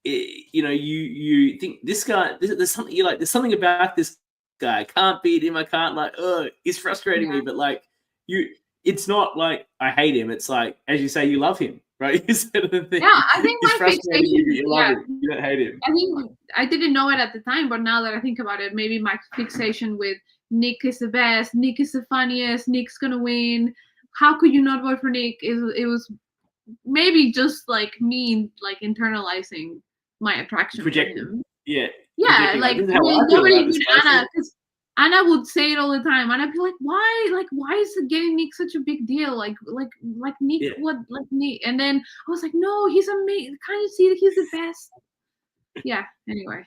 you think this guy, there's something you like. There's something about this guy. I can't beat him. I can't he's frustrating me. But like it's not like I hate him. It's like, as you say, you love him, right? You said the thing. Yeah, I think he's frustrating you, but you love him. You don't hate him. I think I didn't know it at the time, but now that I think about it, maybe my fixation with Nick is the best, Nick is the funniest, Nick's gonna win. How could you not vote for Nick? It was maybe just like me, like internalizing my attraction for him. Yeah, like nobody would Anna, because Anna would say it all the time, and I'd be like, why is it getting Nick such a big deal? Like Nick, what, like Nick? And then I was like, no, he's amazing. Can't you see that he's the best? Yeah. Anyway.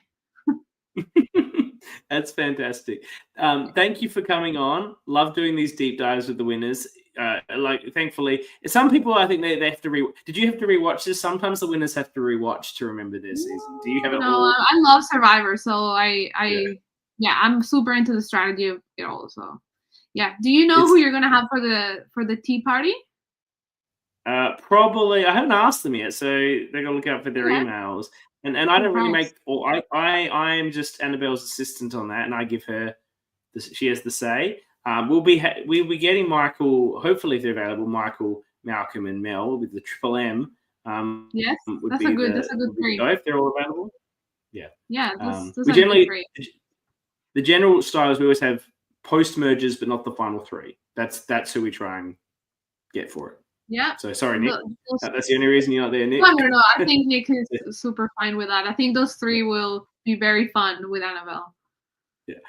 That's fantastic. Thank you for coming on. Love doing these deep dives with the winners. Thankfully, some people, I think they have to Did you have to rewatch this? Sometimes the winners have to rewatch to remember their season. Do you have it? No, I love Survivor, so I'm super into the strategy of it all. So yeah. Do you know who you're gonna have for the tea party? Probably. I haven't asked them yet, so they gotta look out for their emails. And I don't really make. Or I am just Annabelle's assistant on that, and I give her. She has the say. We'll be getting Michael. Hopefully, if they're available, Michael, Malcolm, and Mel with the Triple M. Yes, that's a good three. If they're all available. Yeah. Yeah. We generally the general style is we always have post mergers, but not the final three. That's who we try and get for it. Yeah. So sorry, Nick. That's the only reason you're not there, Nick. No. I think Nick is super fine with that. I think those three will be very fun with Annabelle. Yeah.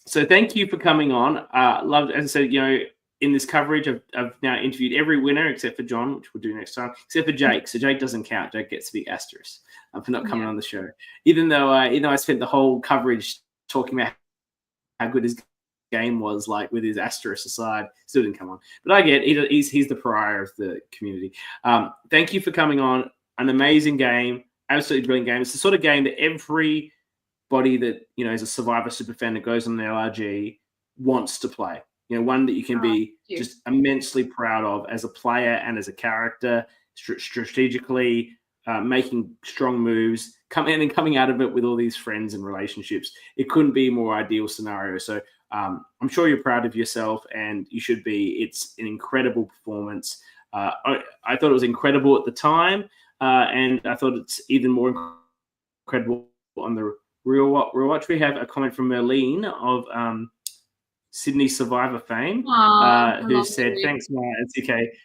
So thank you for coming on. Loved, as I said, in this coverage, I've now interviewed every winner except for John, which we'll do next time, except for Jake. So Jake doesn't count. Jake gets the asterisk for not coming on the show. Even though I spent the whole coverage talking about how good his game was, like with his asterisk aside, still didn't come on. But I get he's the pariah of the community. Thank you for coming on. An amazing game, absolutely brilliant game. It's the sort of game that everybody that is a Survivor superfan that goes on the LRG wants to play. One that you can be just immensely proud of as a player and as a character, strategically making strong moves, coming out of it with all these friends and relationships. It couldn't be a more ideal scenario. So I'm sure you're proud of yourself, and you should be. It's an incredible performance. I thought it was incredible at the time, and I thought it's even more incredible on the real watch. We have a comment from Merlene of Sydney Survivor fame, who said, "Thanks, Maya and CK.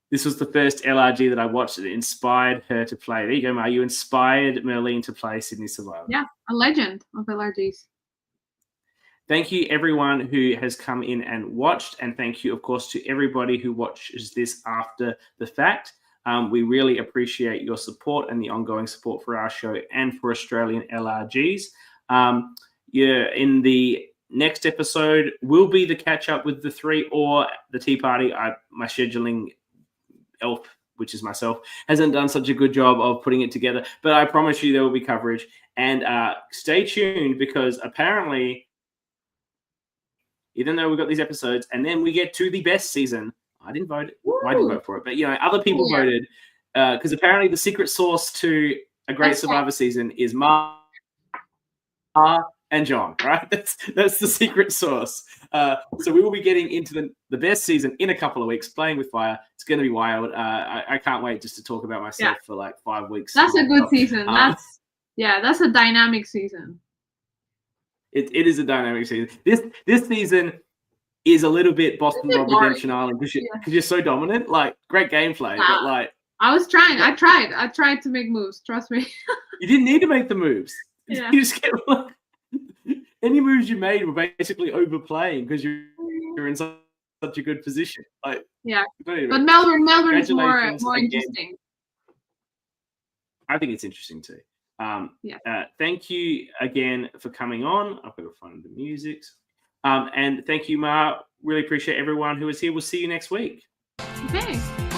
This was the first LRG that I watched that inspired her to play." There you go, Maya. You inspired Merlene to play Sydney Survivor. Yeah, a legend of LRGs. Thank you, everyone who has come in and watched. And thank you, of course, to everybody who watches this after the fact. We really appreciate your support and the ongoing support for our show and for Australian LRGs. In the next episode will be the catch up with the three or the tea party. My scheduling elf, which is myself, hasn't done such a good job of putting it together, but I promise you there will be coverage. And stay tuned, because apparently, even though we've got these episodes and then we get to the best season, I didn't vote for it, but other people voted, because apparently the secret sauce to a great Survivor season is Ma and John, right? That's the secret sauce. So we will be getting into the best season in a couple of weeks, playing with fire. It's going to be wild. I can't wait just to talk about myself for like 5 weeks. That's a good season. That's a dynamic season. It is a dynamic season. This season is a little bit Boston Rob Redemption Island, because you're so dominant. Like, great gameplay, but like, I was trying. I tried to make moves. Trust me. You didn't need to make the moves. Yeah. You just get any moves you made were basically overplaying because you're in such a good position. Like, but Melbourne is more interesting. I think it's interesting too. Thank you again for coming on. I've got to find the music. And thank you, Ma. Really appreciate everyone who is here. We'll see you next week. Okay.